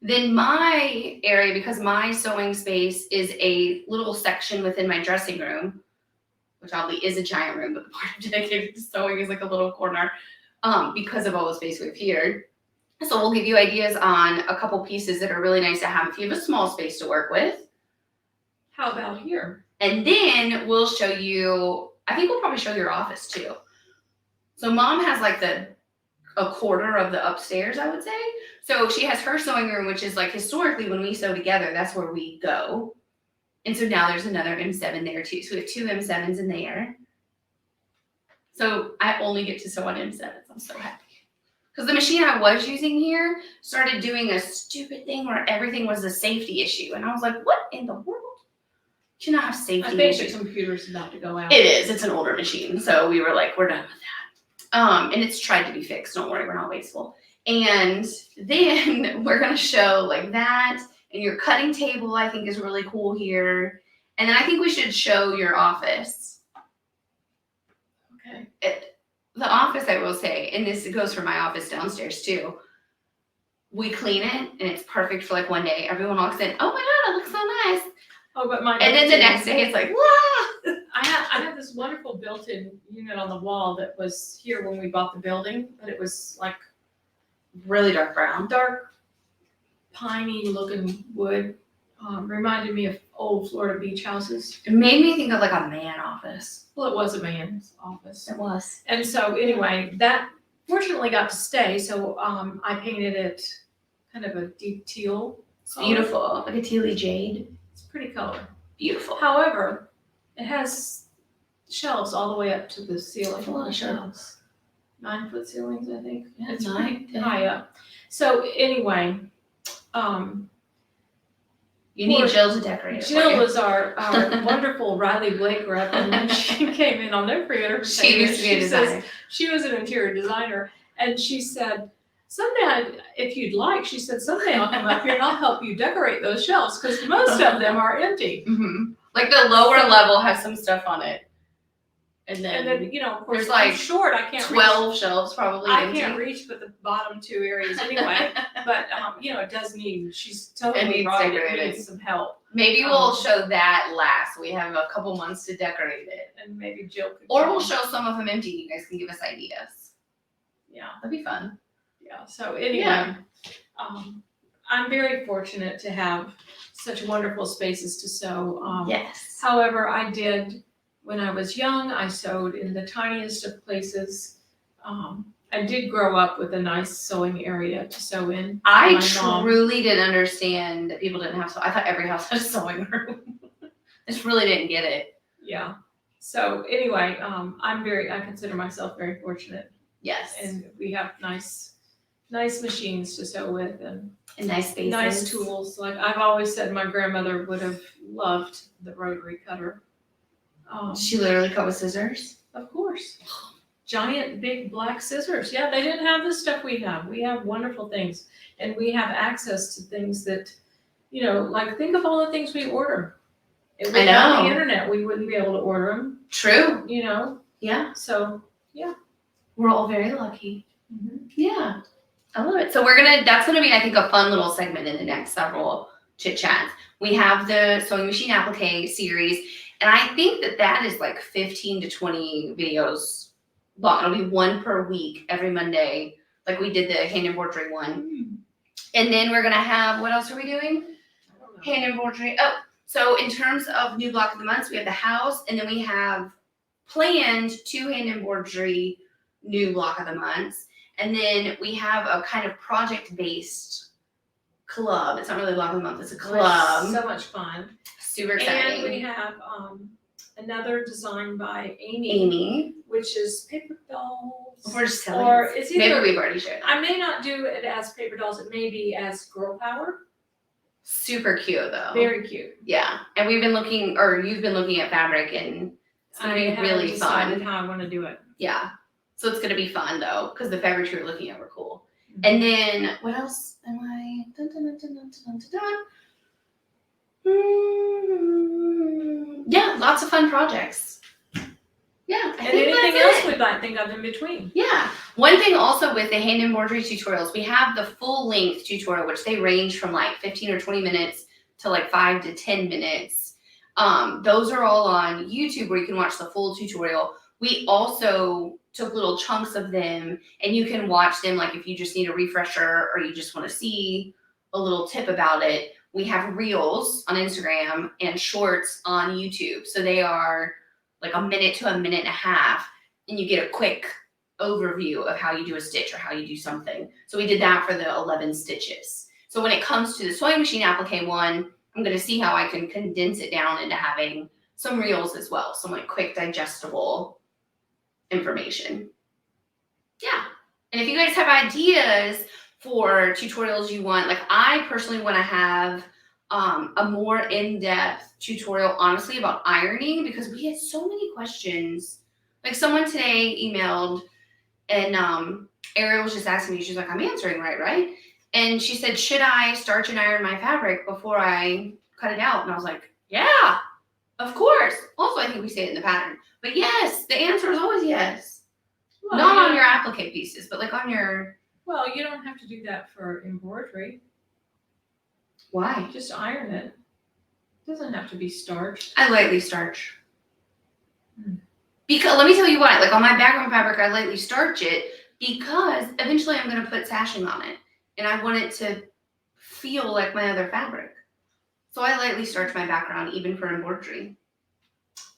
Then my area, because my sewing space is a little section within my dressing room, which oddly is a giant room, but the part dedicated to sewing is like a little corner, because of all the space we have here. So we'll give you ideas on a couple pieces that are really nice to have if you have a small space to work with. How about here? And then we'll show you, I think we'll probably show your office too. So Mom has like a quarter of the upstairs, I would say. So she has her sewing room, which is like historically when we sew together, that's where we go. And so now there's another M7 there too. So we have 2 M7s in there. So I only get to sew on M7s. I'm so happy. Because the machine I was using here started doing a stupid thing where everything was a safety issue. And I was like, what in the world? Do you not have safety issues? I think the computer's about to go out. It is. It's an older machine. So we were like, we're done with that. And it's tried to be fixed. Don't worry, we're not wasteful. And then we're going to show like that. And your cutting table, I think, is really cool here. And then I think we should show your office. Okay. The office, I will say, and this goes for my office downstairs too. We clean it, and it's perfect for like one day. Everyone walks in, oh my God, it looks so nice. Oh, but mine. And then the next day, it's like, wow. I had this wonderful built-in unit on the wall that was here when we bought the building, but it was like really dark brown. Dark, piney looking wood. Reminded me of old Florida beach houses. It made me think of like a man office. Well, it was a man's office. It was. And so anyway, that fortunately got to stay. So I painted it kind of a deep teal. It's beautiful, like a tealy jade. It's a pretty color. Beautiful. However, it has shelves all the way up to the ceiling. That's a lot of shelves. 9-foot ceilings, I think. Yeah, it's pretty high up. So anyway, you need Jill to decorate it. Jill was our wonderful Riley Blake rep, and when she came in, I'll never forget her. She used to be a designer. She was an interior designer, and she said, someday, if you'd like, she said, someday I'll come up here and I'll help you decorate those shelves because most of them are empty. Mm-hmm. Like the lower level has some stuff on it. And then Of course, there's I'm like short. I can't 12 shelves probably I empty. can't reach but the bottom 2 areas anyway. But it does need. She's totally needs right. decorated. It needs some help, Maybe we'll show that last. We have a couple months to decorate it. and maybe Jill could. Or come. we'll show some of them empty. You guys can give us ideas. Yeah, That'd be fun. yeah. So anyway, Yeah. I'm very fortunate to have such wonderful spaces to sew. Yes. However, I did, when I was young, I sewed in the tiniest of places. I did grow up with a nice sewing area to sew in. I My mom- truly didn't understand that people didn't have I thought every house had a sewing room. I just really didn't get it. Yeah. So anyway, I consider myself very fortunate, Yes. and we have nice machines to sew with and nice spaces. nice tools. Like I've always said, my grandmother would have loved the rotary cutter. She literally cut with scissors. Of course. Giant, big black scissors. Yeah, they didn't have the stuff we have. We have wonderful things, and we have access to things that, like think of all the things we order. If we had the internet, we wouldn't be able to order them. True. Yeah. So we're all very lucky. mm-hmm. Yeah. I love it. So that's gonna be, I think, a fun little segment in the next several chit chats. We have the sewing machine applique series, and I think that is like 15 to 20 videos long. It'll be one per week every Monday, like we did the hand embroidery one. And then we're gonna have, what else are we doing? I don't know. Hand embroidery. Oh, so in terms of new block of the months, we have the house, and then we have planned 2 hand embroidery new block of the months. And then we have a kind of project-based club. It's not really a block of the month, it's a club. So much fun. Super exciting. And we have another design by Amy. which is paper dolls. We're just telling Or us. it's Maybe either, we've already shared. I may not do it as paper dolls, it may be as girl power. Super cute though. Very cute. Yeah. And we've been looking, or you've been looking at fabric, and it's gonna be really decided fun. how I want to do it. Yeah. So it's gonna be fun though, because the fabrics you're looking at were cool. Mm-hmm. And then what else am I? Dun, dun, dun, dun, dun, dun, dun, dun. Yeah, lots of fun projects. Yeah. And anything else we might think of in between. Yeah. One thing also with the hand embroidery tutorials, we have the full length tutorial, which they range from like 15 or 20 minutes to like 5 to 10 minutes. Those are all on YouTube where you can watch the full tutorial. We also took little chunks of them, and you can watch them like if you just need a refresher or you just want to see a little tip about it. We have reels on Instagram and shorts on YouTube. So they are like a minute to a minute and a half, and you get a quick overview of how you do a stitch or how you do something. So we did that for the 11 stitches. So when it comes to the sewing machine applique one, I'm going to see how I can condense it down into having some reels as well. Some like quick digestible information. Yeah. And if you guys have ideas for tutorials you want, like I personally want to have a more in-depth tutorial, honestly, about ironing, because we had so many questions. Like someone today emailed, and Ariel was just asking me, she's like, I'm answering right? And she said, should I starch and iron my fabric before I cut it out? And I was like, yeah, of course. Also, I think we say it in the pattern. But yes, the answer is always yes. Well, Not on your applique pieces, but like on your... Well, you don't have to do that for embroidery. Why? Just iron it. It doesn't have to be starched. I lightly starch. Because let me tell you why. Like on my background fabric, I lightly starch it because eventually I'm going to put sashing on it, and I want it to feel like my other fabric. So I lightly starch my background, even for embroidery.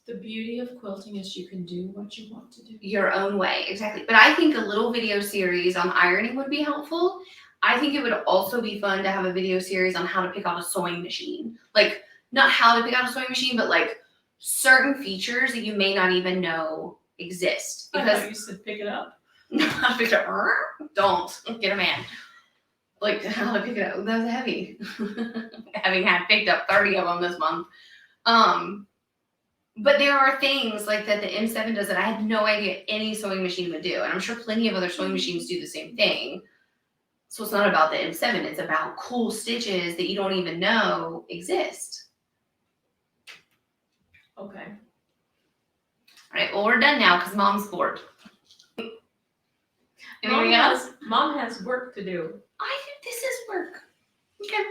The beauty of quilting is you can do what you want to do. Your own way, exactly. But I think a little video series on ironing would be helpful. I think it would also be fun to have a video series on how to pick out a sewing machine. Like, not how to pick out a sewing machine, but like certain features that you may not even know exist. I Because thought you said pick it up. how to pick it up? Don't get a man. Like, how to pick it up? That was heavy. Having had picked up 30 of them this month. But there are things like that the M7 does that I had no idea any sewing machine would do. And I'm sure plenty of other sewing machines do the same thing. So it's not about the M7, it's about cool stitches that you don't even know exist. Okay. All right, well, we're done now because mom's bored. Anything else? Mom has work to do. I think this is work. Okay.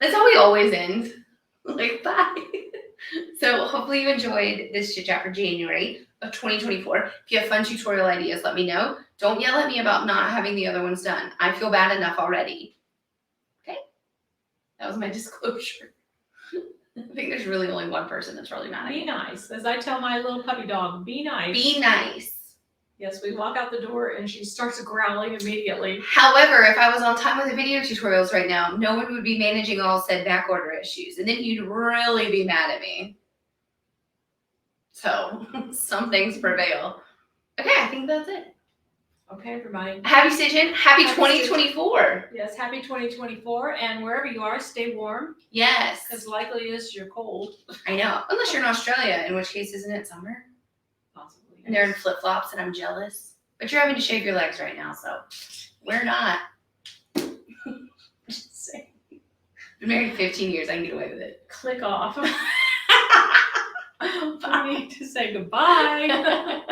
That's how we always end. Like, bye. So hopefully you enjoyed this chit chat for January of 2024. If you have fun tutorial ideas, let me know. Don't yell at me about not having the other ones done. I feel bad enough already. Okay? That was my disclosure. I think there's really only one person that's really mad at me. Be nice. As I tell my little puppy dog, be nice. Be nice. Yes, we walk out the door and she starts growling immediately. However, if I was on time with the video tutorials right now, no one would be managing all said back order issues. And then you'd really be mad at me. So, some things prevail. Okay, I think that's it. Okay, everybody. Happy stitching. Happy Happy 2024. Yes, happy 2024. And wherever you are, stay warm. Yes. Because likely is you're cold. I know. Unless you're in Australia, in which case, isn't it summer? Possibly. And they're in flip-flops and I'm jealous. But you're having to shave your legs right now, so we're not. Just saying. Been married 15 years, I can get away with it. Click off. We need to say goodbye.